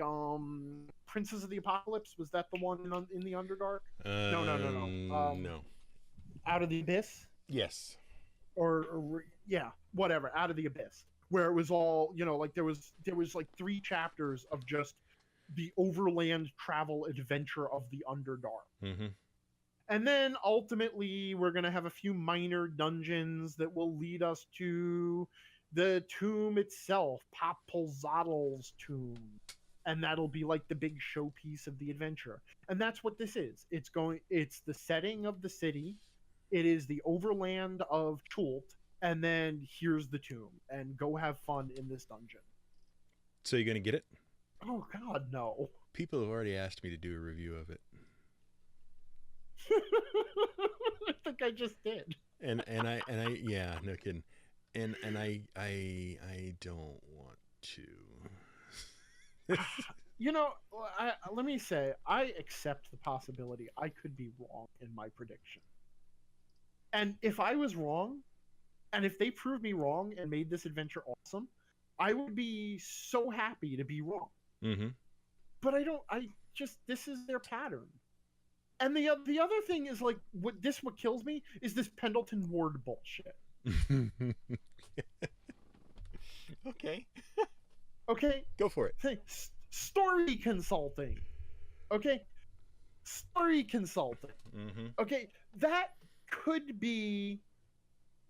Princes of the Apocalypse. Was that the one in the Underdark? No. No. Out of the Abyss? Yes. Or yeah, whatever, Out of the Abyss, where it was all, like there was like 3 chapters of just the overland travel adventure of the Underdark. Mm-hmm. And then ultimately we're going to have a few minor dungeons that will lead us to the tomb itself, Pop Polzadl's tomb. And that'll be like the big showpiece of the adventure. And that's what this is. It's the setting of the city. It is the overland of Chult, and then here's the tomb, and go have fun in this dungeon. So you're going to get it? Oh, God, no. People have already asked me to do a review of it. I think I just did. And I yeah, no kidding. And I don't want to. Let me say, I accept the possibility I could be wrong in my prediction. And if I was wrong, and if they proved me wrong and made this adventure awesome, I would be so happy to be wrong. Mm-hmm. But this is their pattern. And the other thing is, like, what kills me is this Pendleton Ward bullshit. Okay. Okay? Go for it. Story consulting. Okay? Story consulting. Mm-hmm. Okay? That could be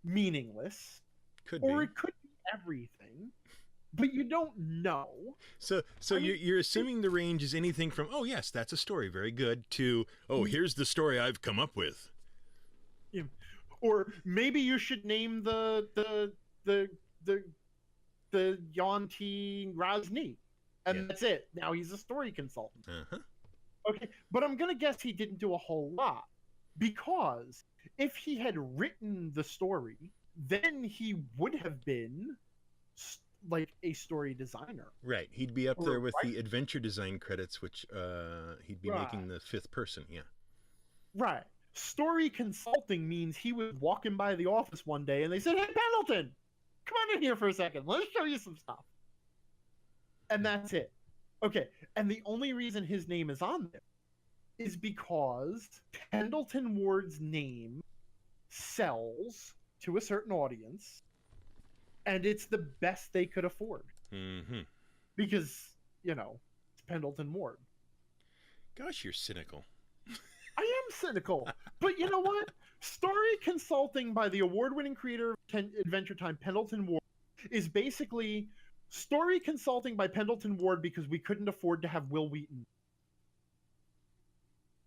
meaningless. It could be everything. but you don't know. So you're assuming the range is anything from, oh yes, that's a story, very good, to, oh, here's the story I've come up with. Yeah. Or maybe you should name the Yanti Razni, and that's it. Now he's a story consultant. Okay, but I'm gonna guess he didn't do a whole lot, because if he had written the story, then he would have been like a story designer. Right, he'd be up there with the adventure design credits, which he'd be making the fifth person. Yeah. Right. Story consulting means he was walking by the office one day and they said, "Hey, Pendleton, come on in here for a second. Let's show you some stuff." And that's it. Okay. And the only reason his name is on there is because Pendleton Ward's name sells to a certain audience, and it's the best they could afford. Because, you know, it's Pendleton Ward. Gosh, you're cynical. I am cynical. But you know what? Story consulting by the award-winning creator of Adventure Time, Pendleton Ward, is basically story consulting by Pendleton Ward because we couldn't afford to have Will Wheaton.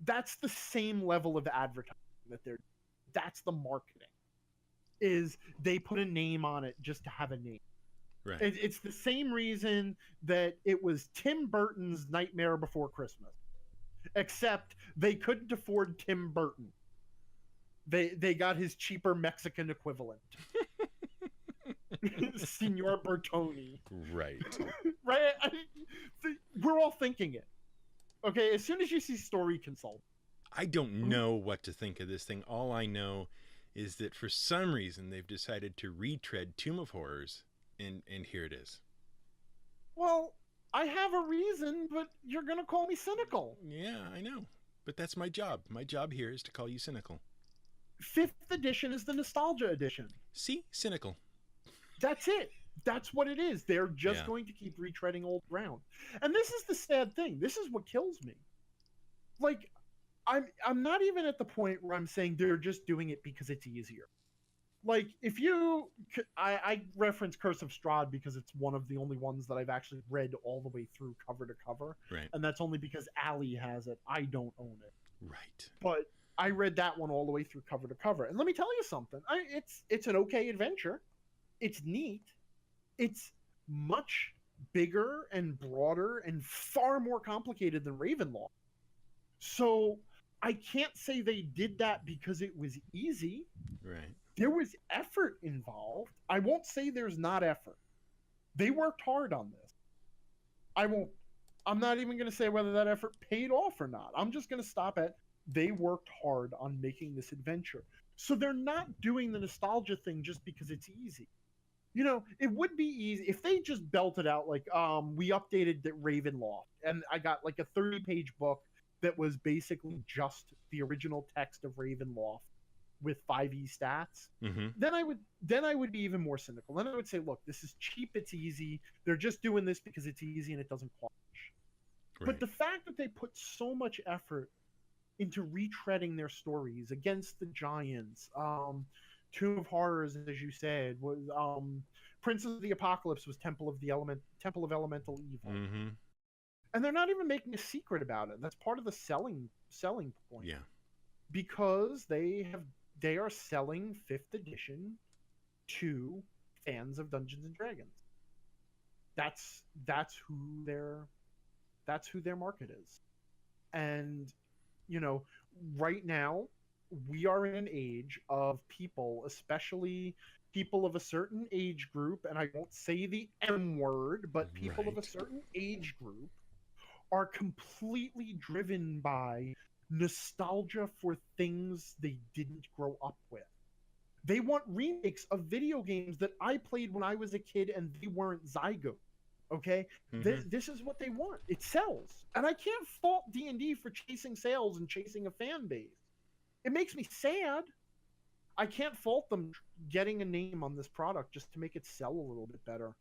That's the same level of advertising that they're. That's the marketing. Is they put a name on it just to have a name. Right. It's the same reason that it was Tim Burton's Nightmare Before Christmas, except they couldn't afford Tim Burton. They got his cheaper Mexican equivalent, Signor Bertoni. Right. Right. We're all thinking it. Okay. As soon as you see story consult, I don't know what to think of this thing. All I know is that for some reason they've decided to retread Tomb of Horrors, and here it is. Well, I have a reason, but you're going to call me cynical. Yeah, I know. But that's my job. My job here is to call you cynical. 5th edition is the nostalgia edition. See? Cynical. That's it. That's what it is. They're just going to keep retreading old ground. And this is the sad thing. This is what kills me. Like, I'm not even at the point where I'm saying they're just doing it because it's easier. Like, if you... I reference Curse of Strahd because it's one of the only ones that I've actually read all the way through cover to cover. Right. And that's only because Allie has it. I don't own it. Right. But I read that one all the way through cover to cover. And let me tell you something. It's an okay adventure. It's neat. It's much bigger and broader and far more complicated than Ravenloft. So I can't say they did that because it was easy. Right. There was effort involved. I won't say there's not effort. They worked hard on this. I'm not even going to say whether that effort paid off or not. I'm just going to stop at they worked hard on making this adventure. So they're not doing the nostalgia thing just because it's easy. You know, it would be easy if they just belted out like, we updated the Ravenloft, and I got like a 30-page book that was basically just the original text of Ravenloft with 5e stats. Mm-hmm. Then I would be even more cynical. Then I would say, look, this is cheap, it's easy. They're just doing this because it's easy and it doesn't clash. Right. But the fact that they put so much effort into retreading their stories against the giants, Tomb of Horrors, as you said, was Prince of the Apocalypse was Temple of Elemental Evil. Mm-hmm. And they're not even making a secret about it. That's part of the selling point. Yeah. Because they are selling 5th edition to fans of Dungeons and Dragons. That's who their market is. And you know, right now we are in an age of people, especially people of a certain age group, and I won't say the M word, but people of a certain age group are completely driven by nostalgia for things they didn't grow up with. They want remakes of video games that I played when I was a kid and they weren't Zygote. Okay? Mm-hmm. This is what they want. It sells. And I can't fault D&D for chasing sales and chasing a fan base. It makes me sad. I can't fault them getting a name on this product just to make it sell a little bit better.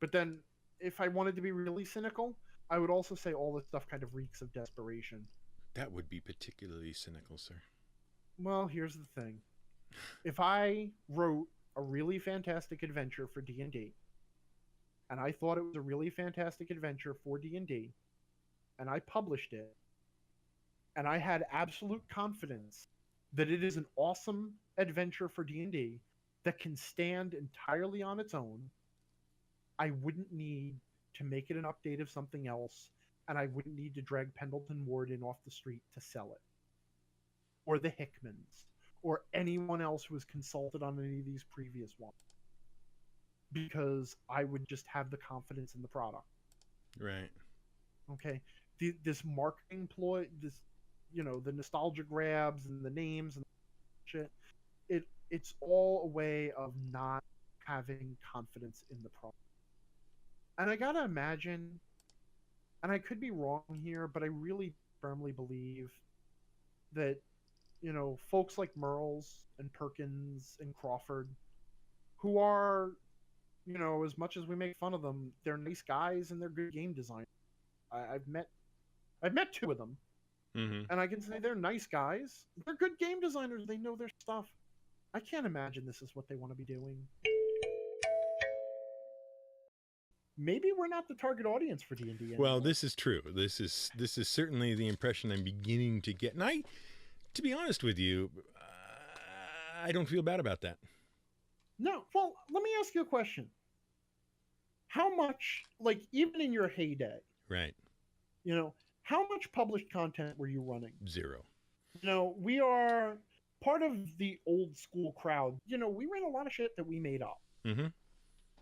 But then, if I wanted to be really cynical, I would also say all this stuff kind of reeks of desperation. That would be particularly cynical, sir. Well, here's the thing. If I wrote a really fantastic adventure for D&D, and I thought it was a really fantastic adventure for D&D, and I published it, and I had absolute confidence that it is an awesome adventure for D&D that can stand entirely on its own, I wouldn't need to make it an update of something else, and I wouldn't need to drag Pendleton Ward in off the street to sell it. Or the Hickmans, or anyone else who was consulted on any of these previous ones. Because I would just have the confidence in the product. Right. Okay. This marketing ploy, this, the nostalgia grabs and the names and shit, it's all a way of not having confidence in the product. And I gotta imagine, and I could be wrong here, but I really firmly believe that, folks like Merles and Perkins and Crawford, who are, as much as we make fun of them, they're nice guys and they're good game designers. I've met two of them, and I can say they're nice guys. They're good game designers. They know their stuff. I can't imagine this is what they want to be doing. Maybe we're not the target audience for D&D anymore. Well, this is true. This is certainly the impression I'm beginning to get. And to be honest with you, I don't feel bad about that. No. Well, let me ask you a question. How much, even in your heyday, right? How much published content were you running? 0. We are part of the old school crowd. We ran a lot of shit that we made up. Mm-hmm.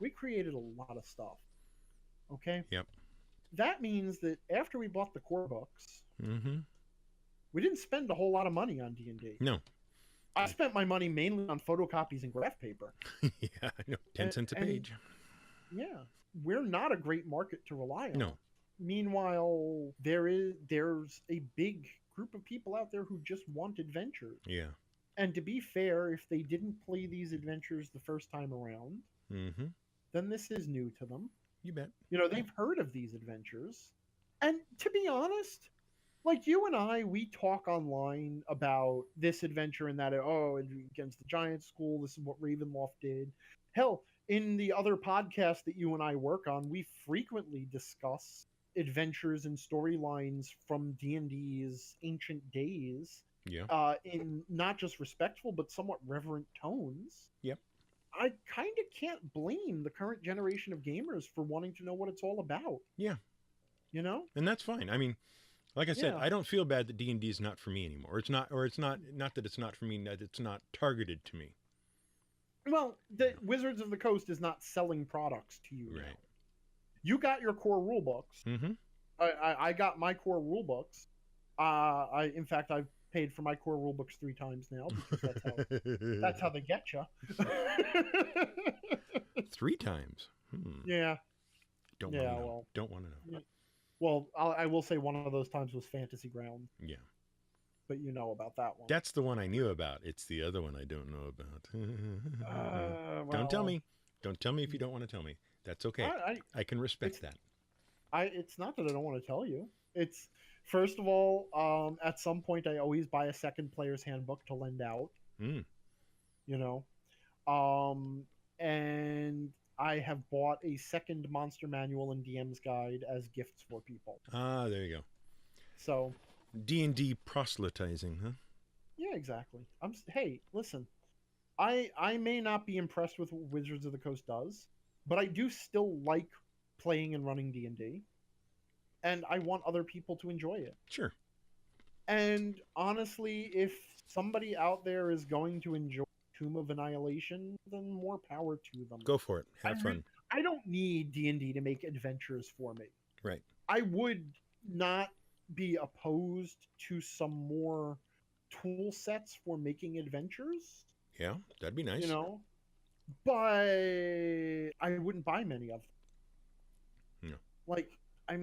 We created a lot of stuff. Okay? Yep. That means that after we bought the core books, we didn't spend a whole lot of money on D&D. No. I spent my money mainly on photocopies and graph paper. Yeah, I know. 10 cents a page. Yeah. We're not a great market to rely on. No. Meanwhile, there's a big group of people out there who just want adventures. Yeah. And to be fair, if they didn't play these adventures the first time around, then this is new to them. You bet. They've heard of these adventures. And to be honest, like you and I, we talk online about this adventure and that, against the Giant School, this is what Ravenloft did. Hell, in the other podcast that you and I work on, we frequently discuss adventures and storylines from D&D's ancient days. Yeah. In not just respectful, but somewhat reverent tones. Yep. I kind of can't blame the current generation of gamers for wanting to know what it's all about. Yeah. And that's fine. I mean, like I said, I don't feel bad that D&D is not for me anymore. It's not that it's not for me, that it's not targeted to me. Well, the Wizards of the Coast is not selling products to you. Right. Now. You got your core rule books. Mm-hmm. I got my core rule books. In fact, I've paid for my core rule books 3 times now because that's how they get you. 3 times. Yeah. Don't want to know. Well, don't want to know. Well, I will say one of those times was Fantasy Ground. Yeah. But you know about that one. That's the one I knew about. It's the other one I don't know about. Well, don't tell me. Don't tell me if you don't want to tell me. That's okay. I can respect that. It's not that I don't want to tell you. It's, first of all, at some point I always buy a second player's handbook to lend out. And I have bought a second monster manual and DM's guide as gifts for people. Ah, there you go. So D&D proselytizing, huh? Yeah, exactly. Hey, listen. I may not be impressed with what Wizards of the Coast does, but I do still like playing and running D&D. And I want other people to enjoy it. Sure. And honestly, if somebody out there is going to enjoy Tomb of Annihilation, then more power to them. Go for it. Have fun. I don't need D&D to make adventures for me. Right. I would not be opposed to some more tool sets for making adventures. Yeah, that'd be nice. But I wouldn't buy many of them. No. I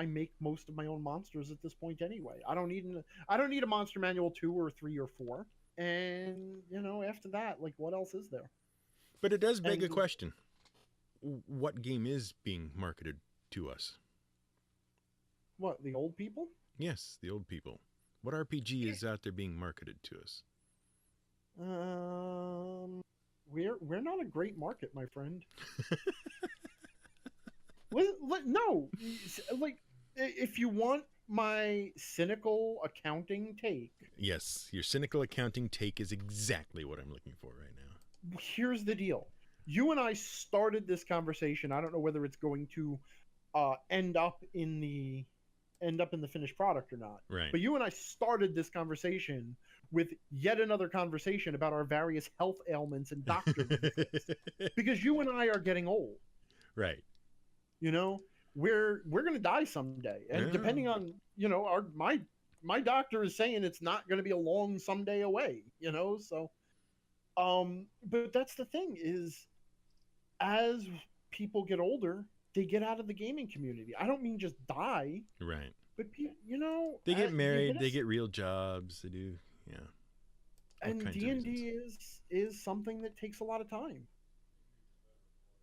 make most of my own monsters at this point anyway. I don't need a monster manual 2 or 3 or 4. And, after that, what else is there? But it does beg a question. What game is being marketed to us? What, the old people? Yes, the old people. What RPG is out there being marketed to us? We're not a great market, my friend. No, like if you want my cynical accounting take, Yes, your cynical accounting take is exactly what I'm looking for right now. here's the deal. You and I started this conversation. I don't know whether it's going to end up in the finished product or not. Right. But you and I started this conversation with yet another conversation about our various health ailments and doctor visits, because you and I are getting old. Right. You know, we're going to die someday, and Yeah. depending on, you know, my doctor is saying it's not going to be a long someday away. You know, so but that's the thing is, as people get older, they get out of the gaming community. I don't mean just die. Right. But you know, They get married, they get real jobs, they do, yeah. And D&D is something that takes a lot of time.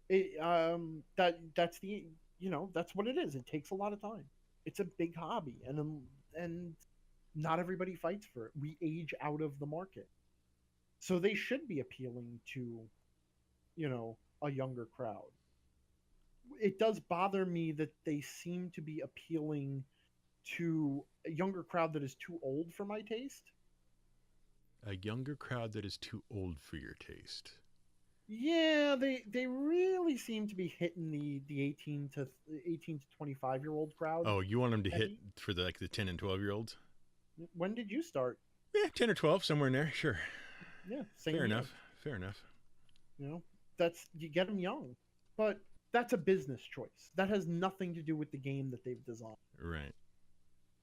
That's the, you know, that's what it is. It takes a lot of time. It's a big hobby, and not everybody fights for it. We age out of the market, so they should be appealing to, you know, a younger crowd. It does bother me that they seem to be appealing to a younger crowd that is too old for my taste. A younger crowd that is too old for your taste. Yeah, they really seem to be hitting the 18 to 25-year-old crowd. Oh, you want them to hit for the 10 and 12-year-olds? When did you start? Yeah, 10 or 12, somewhere in there, sure. Yeah, fair enough. Fair enough. You know, you get them young. But that's a business choice. That has nothing to do with the game that they've designed. Right.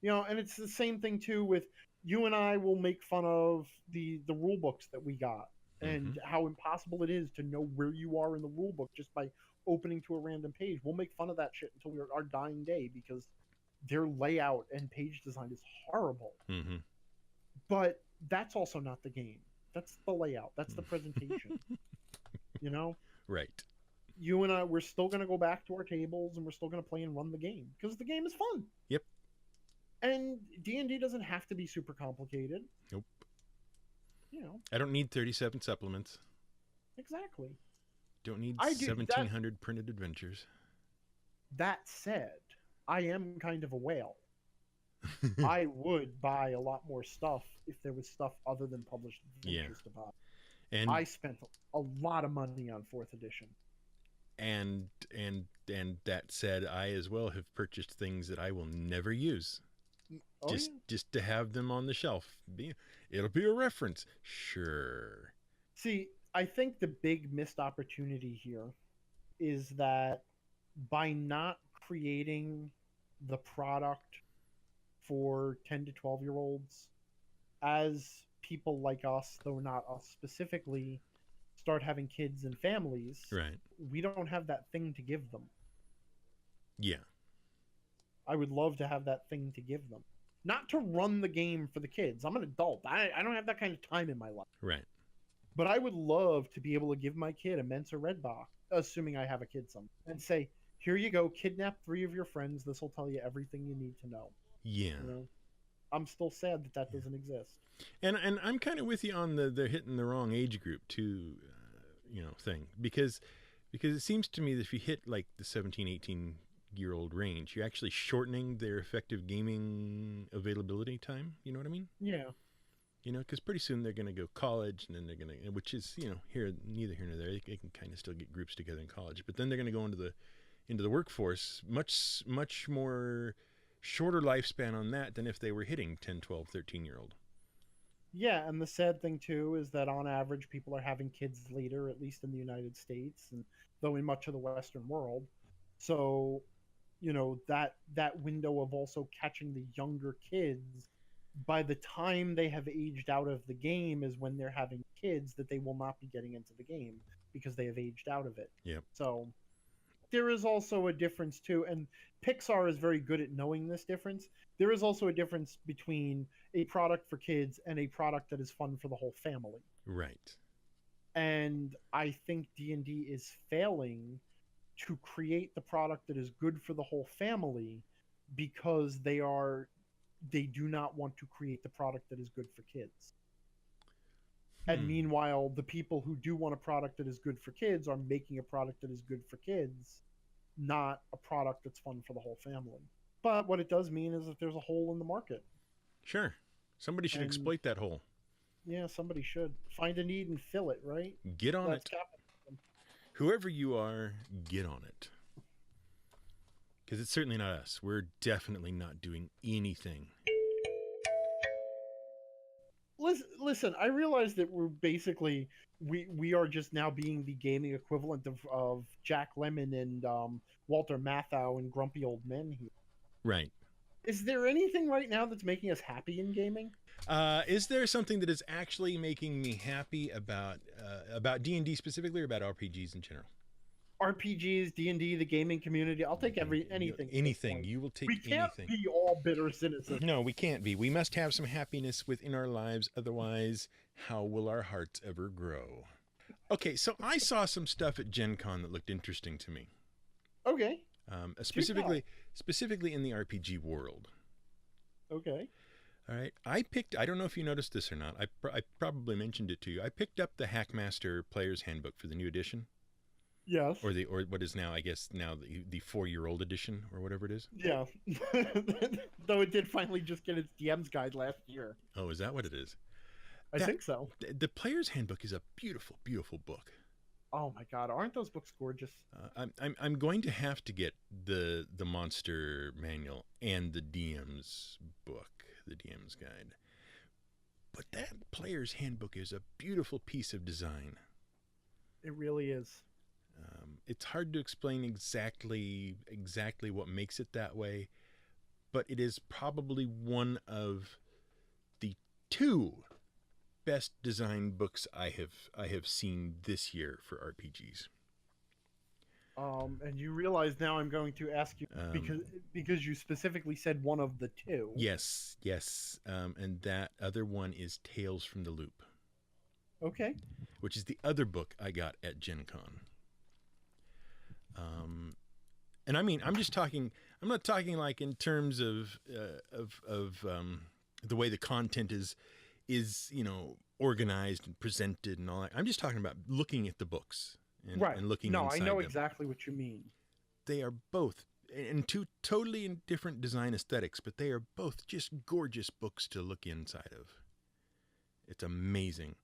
You know, and it's the same thing too with you and I will make fun of the rule books that we got and how impossible it is to know where you are in the rule book just by opening to a random page. We'll make fun of that shit until our dying day because their layout and page design is horrible. Mm-hmm. But that's also not the game. That's the layout. That's the presentation. You know? Right. You and I, we're still going to go back to our tables and we're still going to play and run the game because the game is fun. Yep. And D&D doesn't have to be super complicated. Nope. You know. I don't need 37 supplements. Exactly. Don't need 1,700 printed adventures. That said, I am kind of a whale. I would buy a lot more stuff if there was stuff other than published adventures to buy. And I spent a lot of money on 4th edition. And that said, I as well have purchased things that I will never use. Just to have them on the shelf. It'll be a reference. Sure. See, I think the big missed opportunity here is that by not creating the product for 10 to 12-year-olds, as people like us, though not us specifically, start having kids and families, right, we don't have that thing to give them. Yeah. I would love to have that thing to give them. Not to run the game for the kids. I'm an adult. I don't have that kind of time in my life. Right. But I would love to be able to give my kid a Mensa Red Box, assuming I have a kid some, and say, here you go, kidnap 3 of your friends. This will tell you everything you need to know. Yeah. You know? I'm still sad that doesn't exist. And I'm kind of with you on they're hitting the wrong age group too, thing. Because it seems to me that if you hit like the 17, 18-year-old range, you're actually shortening their effective gaming availability time. You know what I mean? Yeah. Because pretty soon they're going to go college, and then they're going to, which is, neither here nor there. They can kind of still get groups together in college, but then they're going to go into the workforce, much more shorter lifespan on that than if they were hitting 10, 12, 13-year-old. Yeah, and the sad thing too is that on average people are having kids later, at least in the United States, and though in much of the Western world. So, that window of also catching the younger kids, by the time they have aged out of the game is when they're having kids that they will not be getting into the game because they have aged out of it. Yep. So there is also a difference too, and Pixar is very good at knowing this difference. There is also a difference between a product for kids and a product that is fun for the whole family. Right. And I think D&D is failing to create the product that is good for the whole family because they do not want to create the product that is good for kids. And meanwhile, the people who do want a product that is good for kids are making a product that is good for kids not a product that's fun for the whole family. But what it does mean is that there's a hole in the market. Sure. Somebody should exploit that hole. Yeah, somebody should. Find a need and fill it, right? Get on That's it. capitalism. Whoever you are, get on it. Because it's certainly not us. We're definitely not doing anything. Listen, I realize that we're basically we are just now being the gaming equivalent of Jack Lemmon and Walter Matthau and Grumpy Old Men here. Right. Is there anything right now that's making us happy in gaming? Is there something that is actually making me happy about D&D specifically, or about RPGs in general? RPGs, D&D, the gaming community. I'll take anything. Anything. You will take anything. We can't be all bitter citizens. No, we can't be. We must have some happiness within our lives. Otherwise, how will our hearts ever grow? Okay, so I saw some stuff at GenCon that looked interesting to me. Okay. Specifically in the RPG world. Okay. All right. I don't know if you noticed this or not. I probably mentioned it to you. I picked up the HackMaster Player's Handbook for the new edition. Yes. Or what is now, I guess, the 4-year-old edition, or whatever it is. Yeah. Though it did finally just get its DM's guide last year. Oh, is that what it is? I think so. The Player's Handbook is a beautiful, beautiful book. Oh my God, aren't those books gorgeous? I'm going to have to get the monster manual and the DM's book, the DM's guide. But that Player's Handbook is a beautiful piece of design. It really is. It's hard to explain exactly what makes it that way, but it is probably one of the 2 best designed books I have seen this year for RPGs. And you realize now I'm going to ask you because you specifically said one of the 2. Yes. And that other one is Tales from the Loop. Okay. Which is the other book I got at GenCon. And I mean, I'm not talking like in terms of the way the content is, organized and presented and all that. I'm just talking about looking at the books and looking inside them. No, I know exactly what you mean. They are both in 2 totally different design aesthetics, but they are both just gorgeous books to look inside of. It's amazing.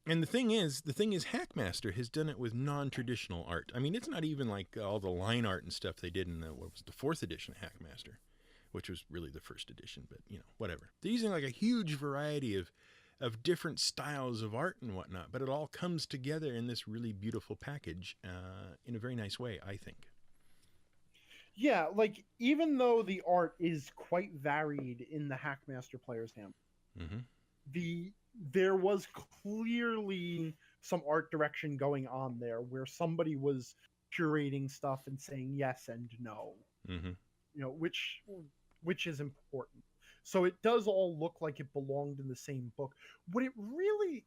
And the thing is, HackMaster has done it with non-traditional art. I mean, it's not even like all the line art and stuff they did in the 4th edition of HackMaster, which was really the 1st edition, but whatever. They're using like a huge variety of different styles of art and whatnot, but it all comes together in this really beautiful package in a very nice way, I think. Yeah, like even though the art is quite varied in the HackMaster Player's Handbook, there was clearly some art direction going on there where somebody was curating stuff and saying yes and no, which is important. So it does all look like it belonged in the same book. What it really,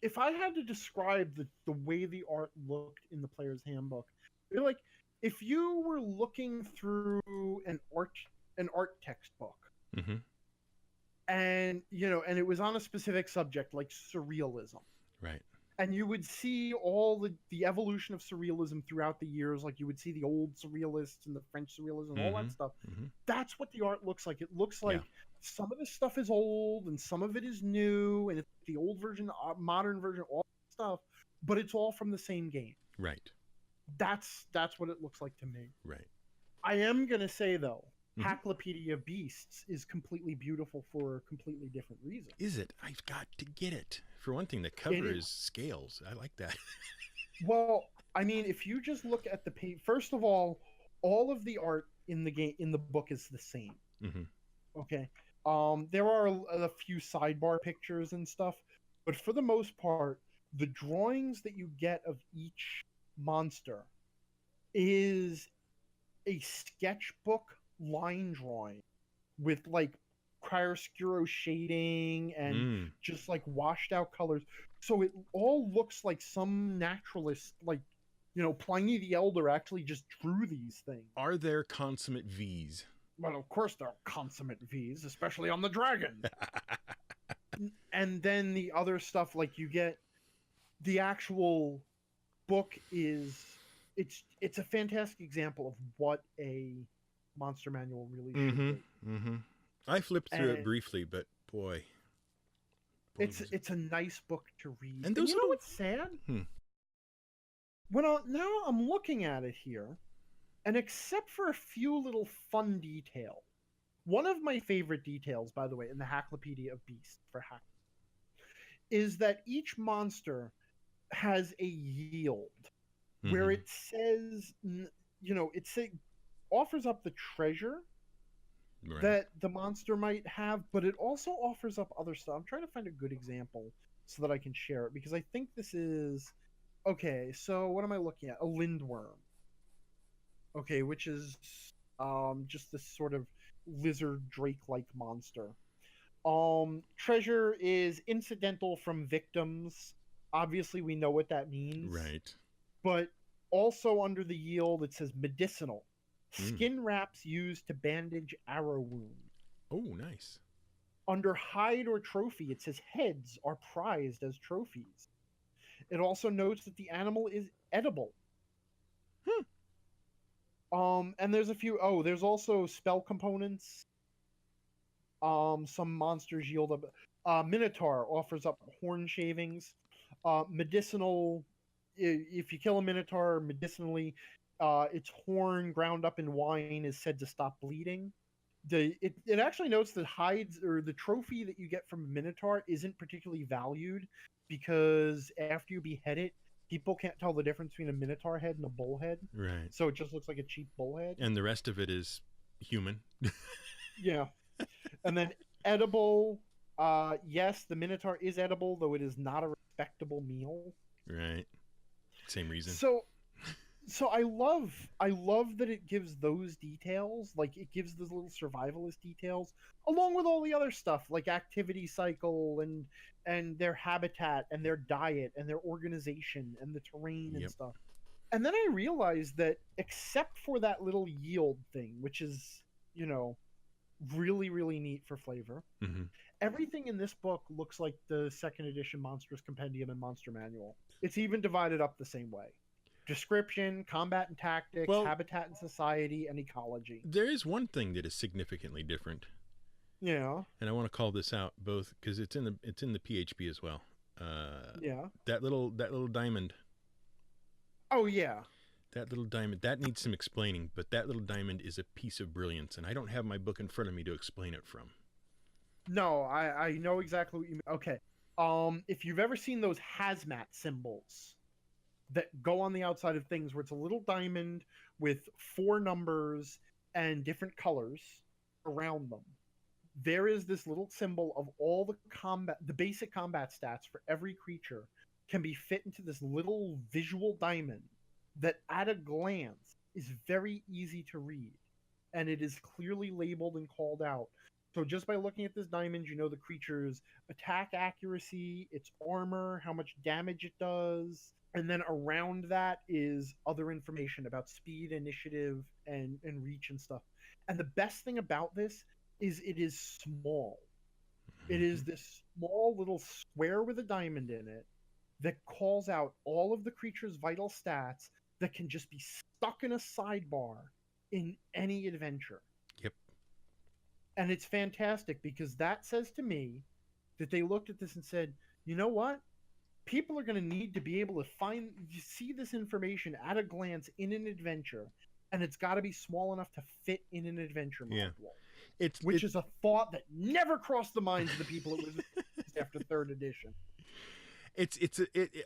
if I had to describe the way the art looked in the Player's Handbook, like if you were looking through an art textbook, and and it was on a specific subject like surrealism, right? And you would see all the evolution of surrealism throughout the years, like you would see the old surrealists and the French surrealism and all that stuff. That's what the art looks like. It looks like some of this stuff is old and some of it is new, and it's the old version, modern version, all that stuff, but it's all from the same game. Right. That's what it looks like to me. Right. I am gonna say though, Hacklopedia Beasts is completely beautiful for a completely different reason. Is it? I've got to get it. For one thing, the cover is scales. I like that. Well, I mean, if you just look at the page, first of all of the art in the book is the same. Okay. There are a few sidebar pictures and stuff, but for the most part, the drawings that you get of each monster is a sketchbook line drawing with like chiaroscuro shading and just like washed out colors. So it all looks like some naturalist, like, Pliny the Elder actually just drew these things. Are there consummate V's? Well, of course there are consummate V's, especially on the dragon. And then the other stuff, like you get the actual book is it's a fantastic example of what a monster manual really should be. Mm-hmm. I flipped through it briefly, but boy it's a nice book to read. And And those you know what's sad? Now I'm looking at it here, and except for a few little fun details, one of my favorite details, by the way, in the Hacklopedia of Beasts for Hack, is that each monster has a yield where it says, it offers up the treasure that the monster might have, but it also offers up other stuff. I'm trying to find a good example so that I can share it, because I think this is okay. So what am I looking at? A lindworm. Okay, which is just this sort of lizard drake-like monster. Treasure is incidental from victims. Obviously, we know what that means. Right. But also under the yield, it says medicinal. Skin wraps used to bandage arrow wounds. Oh, nice. Under hide or trophy, it says heads are prized as trophies. It also notes that the animal is edible. And there's a few. Oh, there's also spell components. Some monsters yield up. Minotaur offers up horn shavings. Medicinal. If you kill a Minotaur medicinally, its horn ground up in wine is said to stop bleeding. It actually notes that hides, or the trophy that you get from a Minotaur, isn't particularly valued, because after you behead it, people can't tell the difference between a Minotaur head and a bull head. Right. So it just looks like a cheap bull head. And the rest of it is human. Yeah. And then edible. Yes, the Minotaur is edible, though it is not a respectable meal. Right. Same reason. So I love that it gives those details, like it gives those little survivalist details, along with all the other stuff like activity cycle and their habitat and their diet and their organization and the terrain and stuff. And then I realized that except for that little yield thing, which is, really, really neat for flavor, everything in this book looks like the second edition Monstrous Compendium and Monster Manual. It's even divided up the same way. Description, combat and tactics, habitat and society, and ecology. There is one thing that is significantly different. Yeah. And I want to call this out both because it's in the PHP as well. Yeah. That little diamond. Oh yeah. That little diamond, that needs some explaining, but that little diamond is a piece of brilliance, and I don't have my book in front of me to explain it from. No, I know exactly what you mean. Okay. If you've ever seen those hazmat symbols that go on the outside of things, where it's a little diamond with 4 numbers and different colors around them, there is this little symbol of all the basic combat stats for every creature can be fit into this little visual diamond that at a glance is very easy to read, and it is clearly labeled and called out. So just by looking at this diamond, you know the creature's attack accuracy, its armor, how much damage it does, and then around that is other information about speed, initiative, and reach and stuff. And the best thing about this is it is small. It is this small little square with a diamond in it that calls out all of the creature's vital stats that can just be stuck in a sidebar in any adventure. Yep. And it's fantastic, because that says to me that they looked at this and said, you know what? People are going to need to be able to see this information at a glance in an adventure, and it's got to be small enough to fit in an adventure module. Which is a thought that never crossed the minds of the people it was after 3rd edition.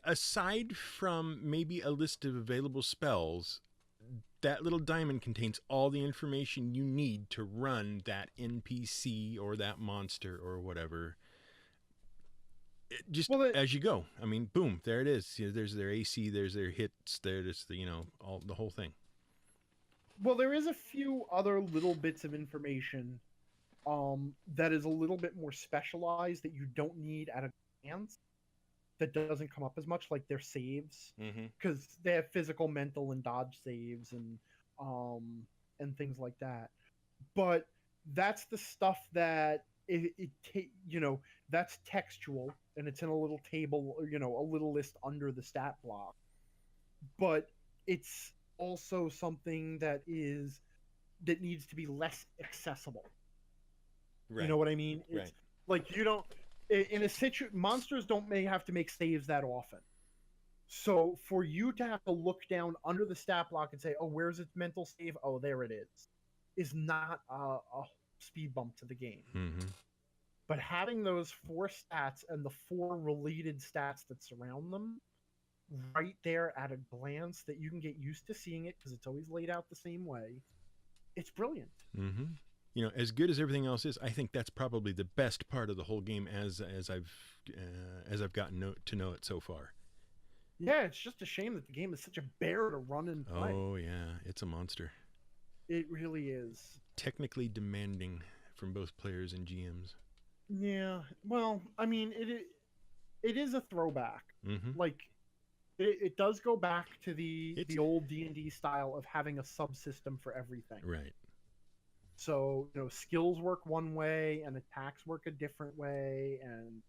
Aside from maybe a list of available spells, that little diamond contains all the information you need to run that NPC or that monster or whatever. As you go. I mean, boom, there it is. There's their AC, there's their hits, there's the whole thing. Well, there is a few other little bits of information that is a little bit more specialized that you don't need at a glance, that doesn't come up as much, like their saves, because they have physical, mental, and dodge saves and things like that. But that's the stuff that that's textual, and it's in a little table, a little list under the stat block. But it's also something that needs to be less accessible. Right. You know what I mean? It's Right. like you don't in a monsters don't may have to make saves that often. So for you to have to look down under the stat block and say, "Oh, where's its mental save? Oh, there it is not a speed bump to the game. Mm-hmm. But having those 4 stats and the 4 related stats that surround them right there at a glance that you can get used to seeing it because it's always laid out the same way, it's brilliant. Mm-hmm. You know, as good as everything else is, I think that's probably the best part of the whole game as I've gotten to know it so far. Yeah, it's just a shame that the game is such a bear to run and play. Oh yeah, it's a monster. It really is. Technically demanding from both players and GMs. Yeah, well, I mean, it is a throwback. Mm-hmm. Like, it does go back to the old D&D style of having a subsystem for everything. Right. So, you know, skills work one way and attacks work a different way, and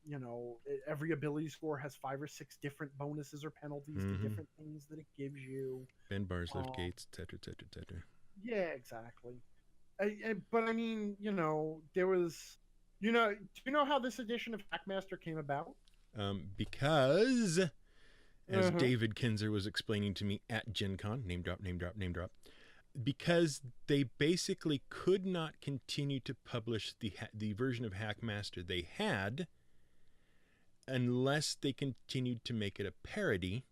you know, every ability score has 5 or 6 different bonuses or penalties to different things that it gives you. Bend bars, lift gates, etc., etc., etc. Yeah, exactly. But I mean, you know, there was, you know, do you know how this edition of HackMaster came about? Because, as David Kinzer was explaining to me at GenCon, name drop, name drop, name drop, because they basically could not continue to publish the version of HackMaster they had unless they continued to make it a parody.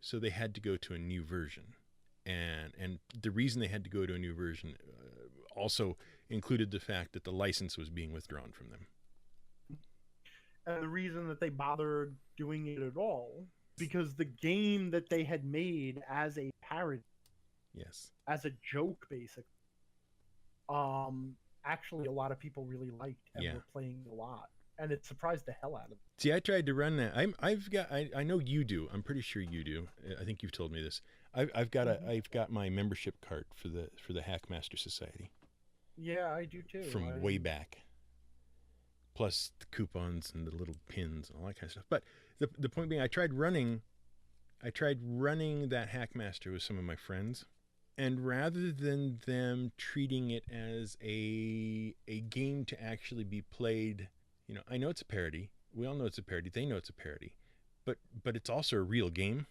So they had to go to a new version. And the reason they had to go to a new version also included the fact that the license was being withdrawn from them. And the reason that they bothered doing it at all, because the game that they had made as a parody, yes, as a joke, basically, actually a lot of people really liked and were playing a lot, and it surprised the hell out of them. See, I tried to run that. I know you do. I'm pretty sure you do. I think you've told me this. I've got my membership card for the HackMaster Society. Yeah, I do too. From way back. Plus the coupons and the little pins and all that kind of stuff. But the point being, I tried running that HackMaster with some of my friends, and rather than them treating it as a game to actually be played, you know, I know it's a parody. We all know it's a parody. They know it's a parody, but it's also a real game.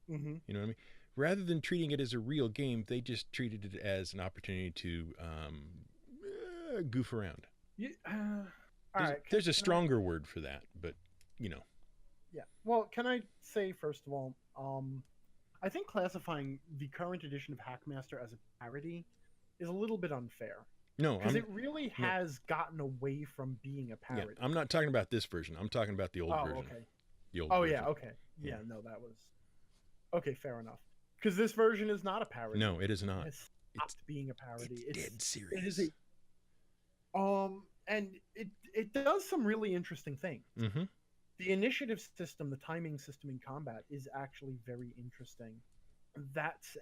Mm-hmm. You know what I mean? Rather than treating it as a real game, they just treated it as an opportunity to goof around. Yeah. There's a stronger word for that, but you know. Yeah. Well, can I say first of all, I think classifying the current edition of HackMaster as a parody is a little bit unfair. No, because it really has gotten away from being a parody. Yeah, I'm not talking about this version. I'm talking about the old version. Okay. The old version. Yeah. Okay. Yeah. No, that was okay. Fair enough. Because this version is not a parody. No, it is not. It stopped being a parody. It's dead serious. It is and it does some really interesting things. Mm-hmm. The initiative system, the timing system in combat is actually very interesting.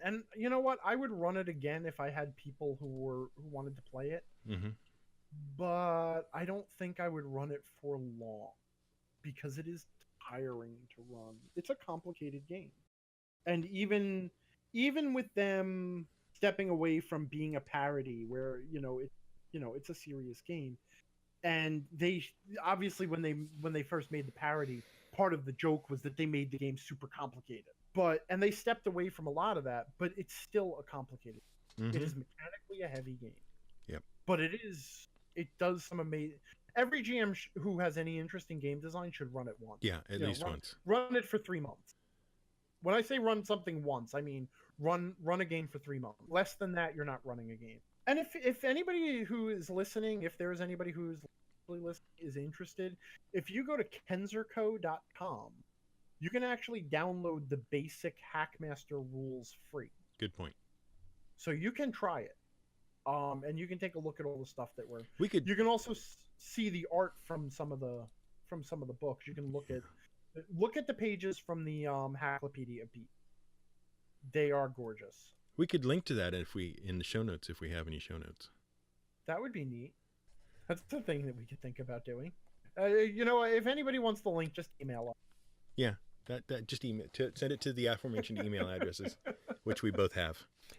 And you know what? I would run it again if I had people who wanted to play it. Mm-hmm. But I don't think I would run it for long because it is tiring to run. It's a complicated game. And even with them stepping away from being a parody where, it's a serious game, and they obviously when they first made the parody, part of the joke was that they made the game super complicated. And they stepped away from a lot of that, but it's still a complicated game. Mm-hmm. It is mechanically a heavy game. Yep. But it does some amazing. Every GM who has any interest in game design should run it once. Yeah, at least once. Run it for 3 months. When I say run something once, I mean run a game for 3 months. Less than that, you're not running a game. And if anybody who is listening, if there is anybody who's listening is interested, if you go to kenzerco.com, you can actually download the basic HackMaster rules free. Good point. So you can try it, and you can take a look at all the stuff that You can also see the art from some of the books. You can look at the pages from the Hacklopedia Pete. They are gorgeous. We could link to that in the show notes if we have any show notes. That would be neat. That's the thing that we could think about doing. If anybody wants the link, just email us. Yeah. That just send it to the aforementioned email addresses, which we both have.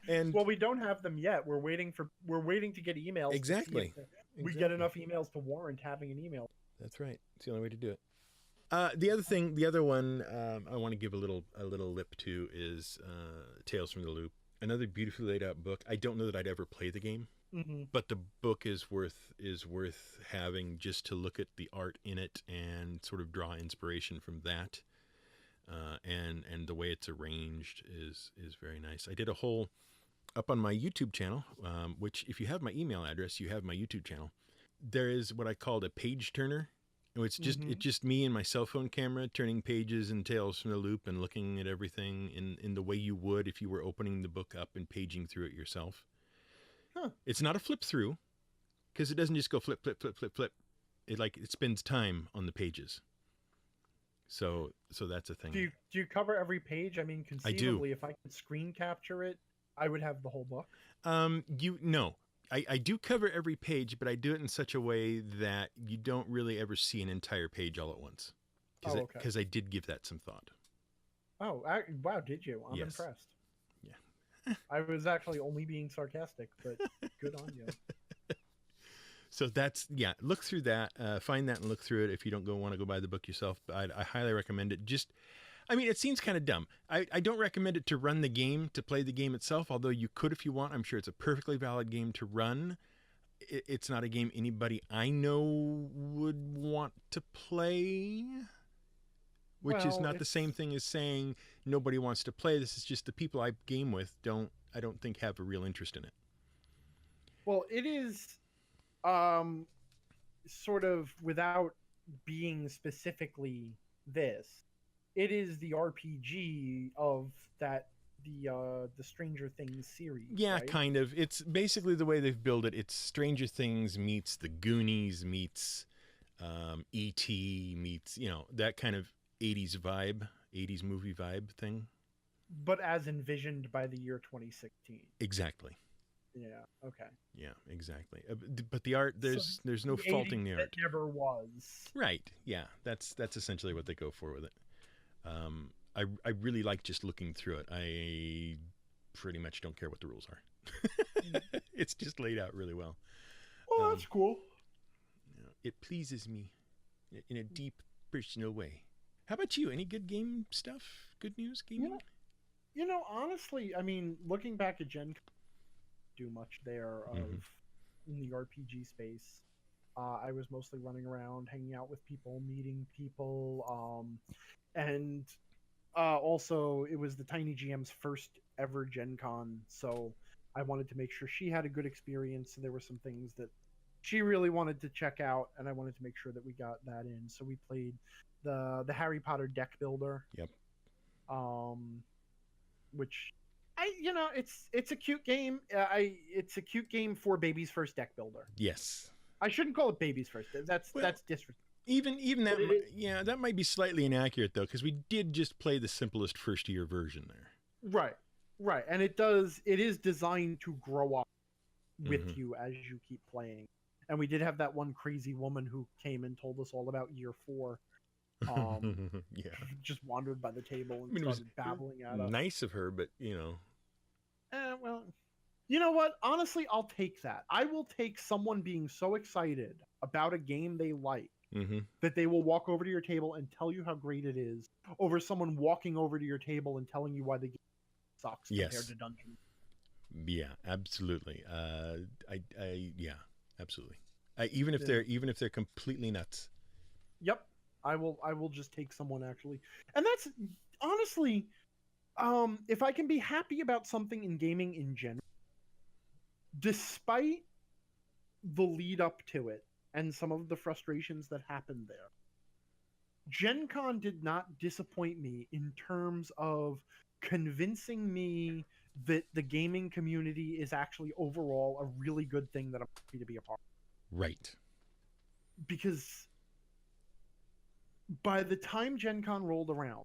And well, we don't have them yet. We're waiting to get emails. Exactly. We get enough emails to warrant having an email. That's right. It's the only way to do it. The other one I want to give a little lip to is Tales from the Loop. Another beautifully laid out book. I don't know that I'd ever play the game, but the book is worth having just to look at the art in it and sort of draw inspiration from that. And the way it's arranged is very nice. I did a whole up on my YouTube channel, which if you have my email address, you have my YouTube channel. There is what I called a page turner. It's just me and my cell phone camera turning pages in Tales from the Loop and looking at everything in the way you would if you were opening the book up and paging through it yourself. Huh. It's not a flip through because it doesn't just go flip, flip, flip, flip, flip. It spends time on the pages. So that's a thing. Do you cover every page? I mean, conceivably, if I could screen capture it, I would have the whole book. No. I do cover every page, but I do it in such a way that you don't really ever see an entire page all at once. Because I did give that some thought. Oh, wow, did you? I'm impressed. Yeah. I was actually only being sarcastic, but good on you. So that's, look through that, find that and look through it if you don't want to go buy the book yourself. But I highly recommend it. It seems kind of dumb. I don't recommend it to run the game, to play the game itself, although you could if you want. I'm sure it's a perfectly valid game to run. It's not a game anybody I know would want to play, which is not the same thing as saying nobody wants to play. This is just the people I game with I don't think have a real interest in it. Well, it is sort of, without being specifically this, it is the RPG of the Stranger Things series. Yeah, right? kind of. It's basically the way they've built it. It's Stranger Things meets The Goonies meets E.T. meets, that kind of 80s vibe, 80s movie vibe thing. But as envisioned by the year 2016. Exactly. Yeah. Okay. Yeah, exactly. But the art, there's no faulting the art. It never was. Right. Yeah. That's essentially what they go for with it. I really like just looking through it. I pretty much don't care what the rules are. It's just laid out really well. Oh, that's cool. It pleases me in a deep, personal way. How about you? Any good game stuff? Good news gaming? Honestly, I mean, looking back at GenCon, do much there in the RPG space. I was mostly running around, hanging out with people, meeting people, and also it was the Tiny GM's first ever GenCon, so I wanted to make sure she had a good experience. So there were some things that she really wanted to check out, and I wanted to make sure that we got that in. So we played the Harry Potter deck builder. Yep. Which it's a cute game. It's a cute game for baby's first deck builder. Yes. I shouldn't call it baby's first. That's disrespectful. Even that, that might be slightly inaccurate though, because we did just play the simplest first year version there. Right, and it is designed to grow up with you as you keep playing. And we did have that one crazy woman who came and told us all about year 4. Just wandered by the table and started babbling at us. Nice of her, but well, you know what? Honestly, I'll take that. I will take someone being so excited about a game they like that they will walk over to your table and tell you how great it is, over someone walking over to your table and telling you why the game sucks compared to Dungeon. Yeah, absolutely. Absolutely. Even if they're completely nuts. Yep. I will just take someone actually. And that's honestly, if I can be happy about something in gaming in general, despite the lead up to it and some of the frustrations that happened there, GenCon did not disappoint me in terms of convincing me that the gaming community is actually overall a really good thing that I'm happy to be a part of. Right. Because by the time GenCon rolled around,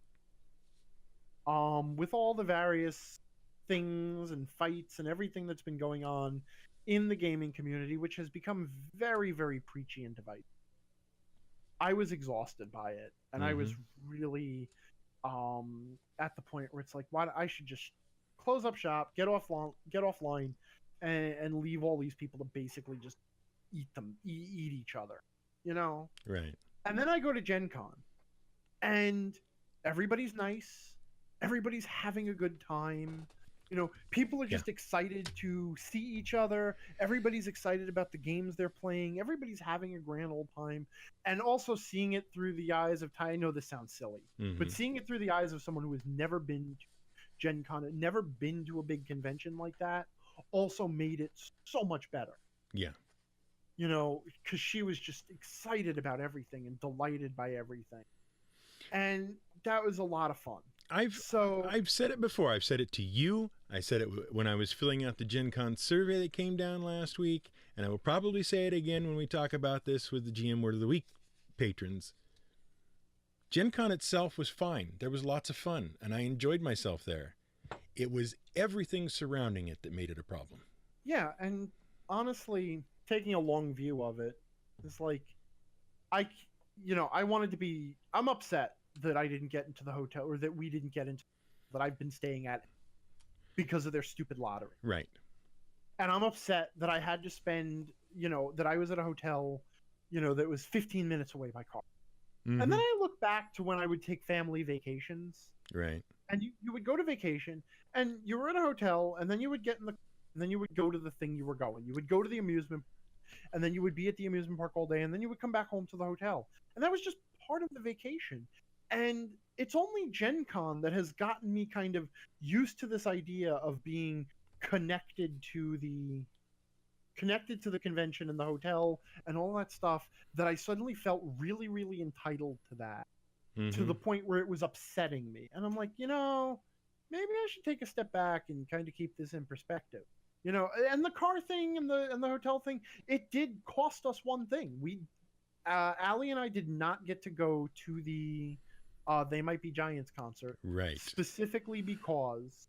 with all the various things and fights and everything that's been going on in the gaming community, which has become very, very preachy and divisive, I was exhausted by it. And I was really at the point where it's like, why I should just close up shop, get offline, and leave all these people to basically just eat each other, you know? Right. And then I go to Gen Con, and everybody's nice, everybody's having a good time. You know, people are just excited to see each other. Everybody's excited about the games they're playing. Everybody's having a grand old time. And also seeing it through the eyes of I know this sounds silly, but seeing it through the eyes of someone who has never been to Gen Con, never been to a big convention like that, also made it so much better. Yeah. You know, because she was just excited about everything and delighted by everything. And that was a lot of fun. I've said it before. I've said it to you. I said it when I was filling out the GenCon survey that came down last week, and I will probably say it again when we talk about this with the GM Word of the Week patrons. GenCon itself was fine. There was lots of fun, and I enjoyed myself there. It was everything surrounding it that made it a problem. Yeah, and honestly, taking a long view of it, it's like, I'm upset that I didn't get into the hotel, or that we didn't get into, that I've been staying at because of their stupid lottery. Right. And I'm upset that I had to spend, that I was at a hotel, that was 15 minutes away by car. Mm-hmm. And then I look back to when I would take family vacations. Right. And you would go to vacation, and you were in a hotel, and then you would get in the, and then you would go to the thing you were going. You would go to the amusement, and then you would be at the amusement park all day, and then you would come back home to the hotel. And that was just part of the vacation. And it's only Gen Con that has gotten me kind of used to this idea of being connected to the convention and the hotel and all that stuff, that I suddenly felt really, really entitled to that, to the point where it was upsetting me. And I'm like, maybe I should take a step back and kind of keep this in perspective. And the car thing and the hotel thing, it did cost us one thing. Allie and I did not get to go to the They Might Be Giants concert. Right. Specifically because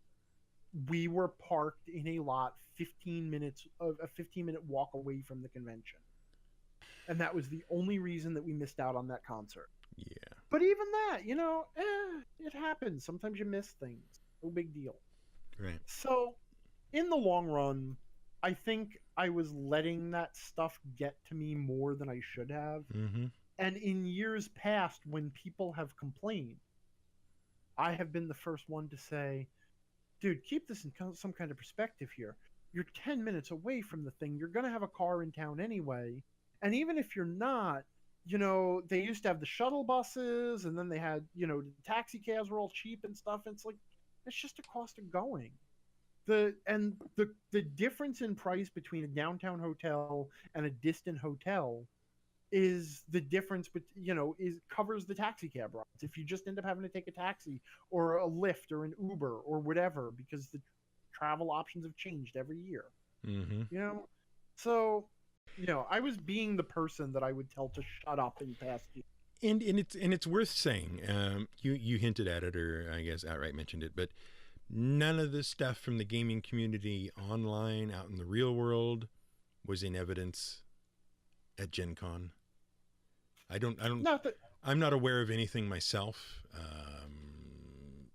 we were parked in a lot 15-minute walk away from the convention. And that was the only reason that we missed out on that concert. Yeah. But even that, it happens. Sometimes you miss things. No big deal. Right. So, in the long run, I think I was letting that stuff get to me more than I should have. Mm-hmm. And in years past, when people have complained, I have been the first one to say, dude, keep this in some kind of perspective here. You're 10 minutes away from the thing. You're going to have a car in town anyway. And even if you're not, they used to have the shuttle buses, and then they had, the taxi cabs were all cheap and stuff. And it's like, it's just a cost of going. The difference in price between a downtown hotel and a distant hotel is the difference, but covers the taxi cab rides. If you just end up having to take a taxi or a Lyft or an Uber or whatever, because the travel options have changed every year. Mm-hmm. So I was being the person that I would tell to shut up in past years. And it's worth saying, you hinted at it, or I guess outright mentioned it, but none of the stuff from the gaming community online, out in the real world, was in evidence at Gen Con. I'm not aware of anything myself.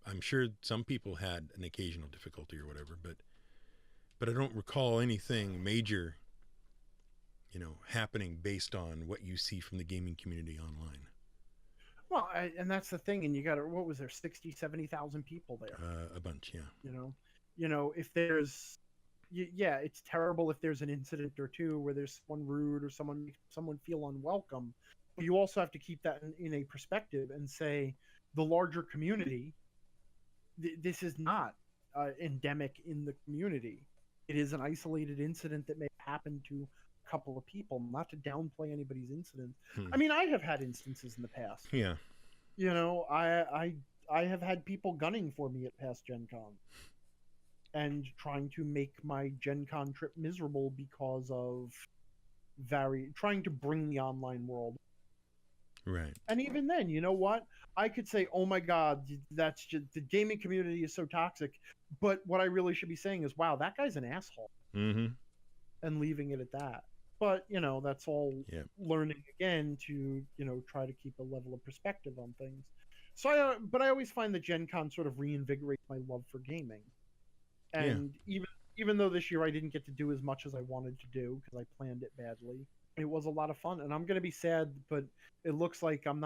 I'm sure some people had an occasional difficulty or whatever, but I don't recall anything major, happening based on what you see from the gaming community online. Well, and that's the thing. And you got what was there, 60, 70,000 people there? A bunch, yeah. If there's, it's terrible if there's an incident or two where there's someone rude or someone feel unwelcome. But you also have to keep that in a perspective and say the larger community, this is not endemic in the community. It is an isolated incident that may happen to a couple of people. Not to downplay anybody's incident. I mean, I have had instances in the past. Yeah. I have had people gunning for me at past Gen Con and trying to make my Gen Con trip miserable because of trying to bring the online world. Right. And even then, you know what? I could say, oh my God, that's just, the gaming community is so toxic. But what I really should be saying is, wow, that guy's an asshole. Mm-hmm. And leaving it at that. But, that's all learning again to, try to keep a level of perspective on things. So but I always find that Gen Con sort of reinvigorates my love for gaming. And even though this year I didn't get to do as much as I wanted to do because I planned it badly, it was a lot of fun. And I'm going to be sad, but it looks like I'm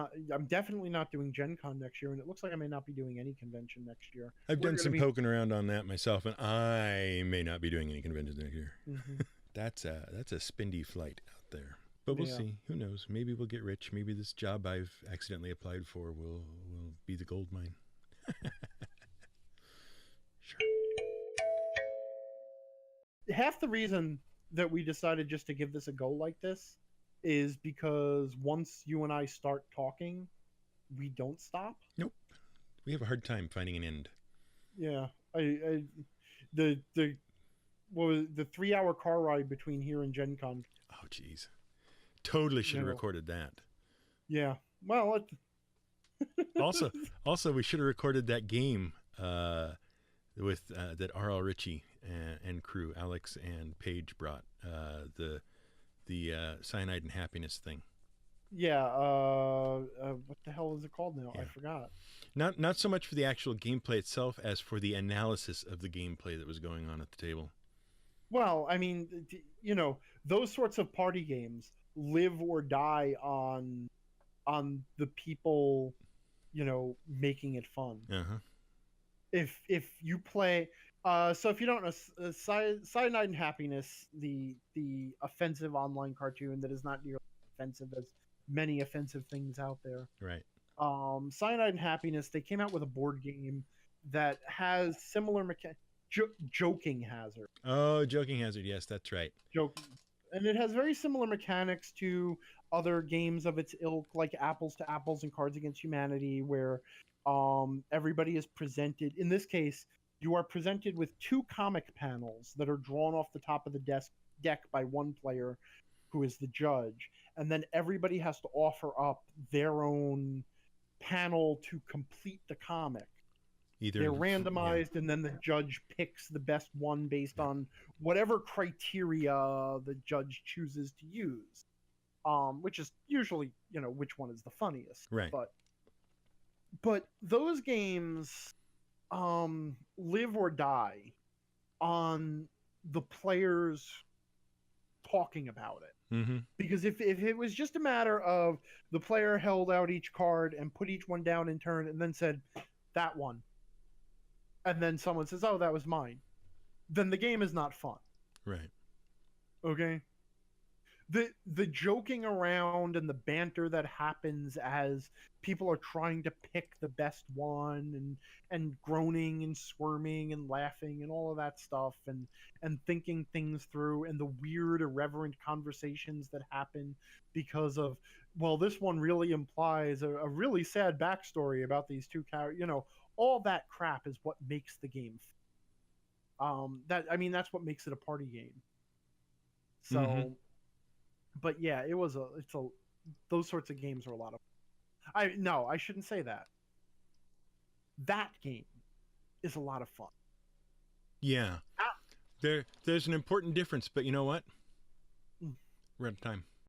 definitely not doing Gen Con next year, and it looks like I may not be doing any convention next year. I've done some poking around on that myself, and I may not be doing any conventions next year. Mm-hmm. That's a spendy flight out there. But we'll see. Who knows? Maybe we'll get rich. Maybe this job I've accidentally applied for will be the gold mine. Sure. Half the reason that we decided just to give this a go like this is because once you and I start talking, we don't stop. Nope. We have a hard time finding an end. Yeah. The 3-hour car ride between here and Gen Con. Oh, jeez. Totally should have recorded that. Yeah. Well, also, we should have recorded that game with that R.L. Ritchie and crew, Alex and Paige brought, the Cyanide and Happiness thing. Yeah. What the hell is it called now? Yeah. I forgot. Not so much for the actual gameplay itself as for the analysis of the gameplay that was going on at the table. Well, I mean, those sorts of party games live or die on the people, making it fun. Uh-huh. If you play, so if you don't know, Cyanide and Happiness, the offensive online cartoon that is not nearly offensive as many offensive things out there. Right. Cyanide and Happiness, they came out with a board game that has similar Joking Hazard. Oh, Joking Hazard. Yes, that's right. And it has very similar mechanics to other games of its ilk, like Apples to Apples and Cards Against Humanity, where everybody is presented. In this case, you are presented with 2 comic panels that are drawn off the top of the deck by one player who is the judge. And then everybody has to offer up their own panel to complete the comic. They're randomized, and then the judge picks the best one based on whatever criteria the judge chooses to use, which is usually, which one is the funniest. Right. But those games live or die on the players talking about it. Mm-hmm. Because if it was just a matter of the player held out each card and put each one down in turn and then said, that one, and then someone says, oh, that was mine, then the game is not fun. Right. Okay. The joking around and the banter that happens as people are trying to pick the best one, and groaning and squirming and laughing and all of that stuff, and thinking things through, and the weird irreverent conversations that happen because of, well, this one really implies a really sad backstory about these 2 characters. All that crap is what makes the game that's what makes it a party game. So Mm-hmm. But yeah, those sorts of games are a lot of fun. I shouldn't say that. That game is a lot of fun. Yeah. There's an important difference, but you know what? We're out of time.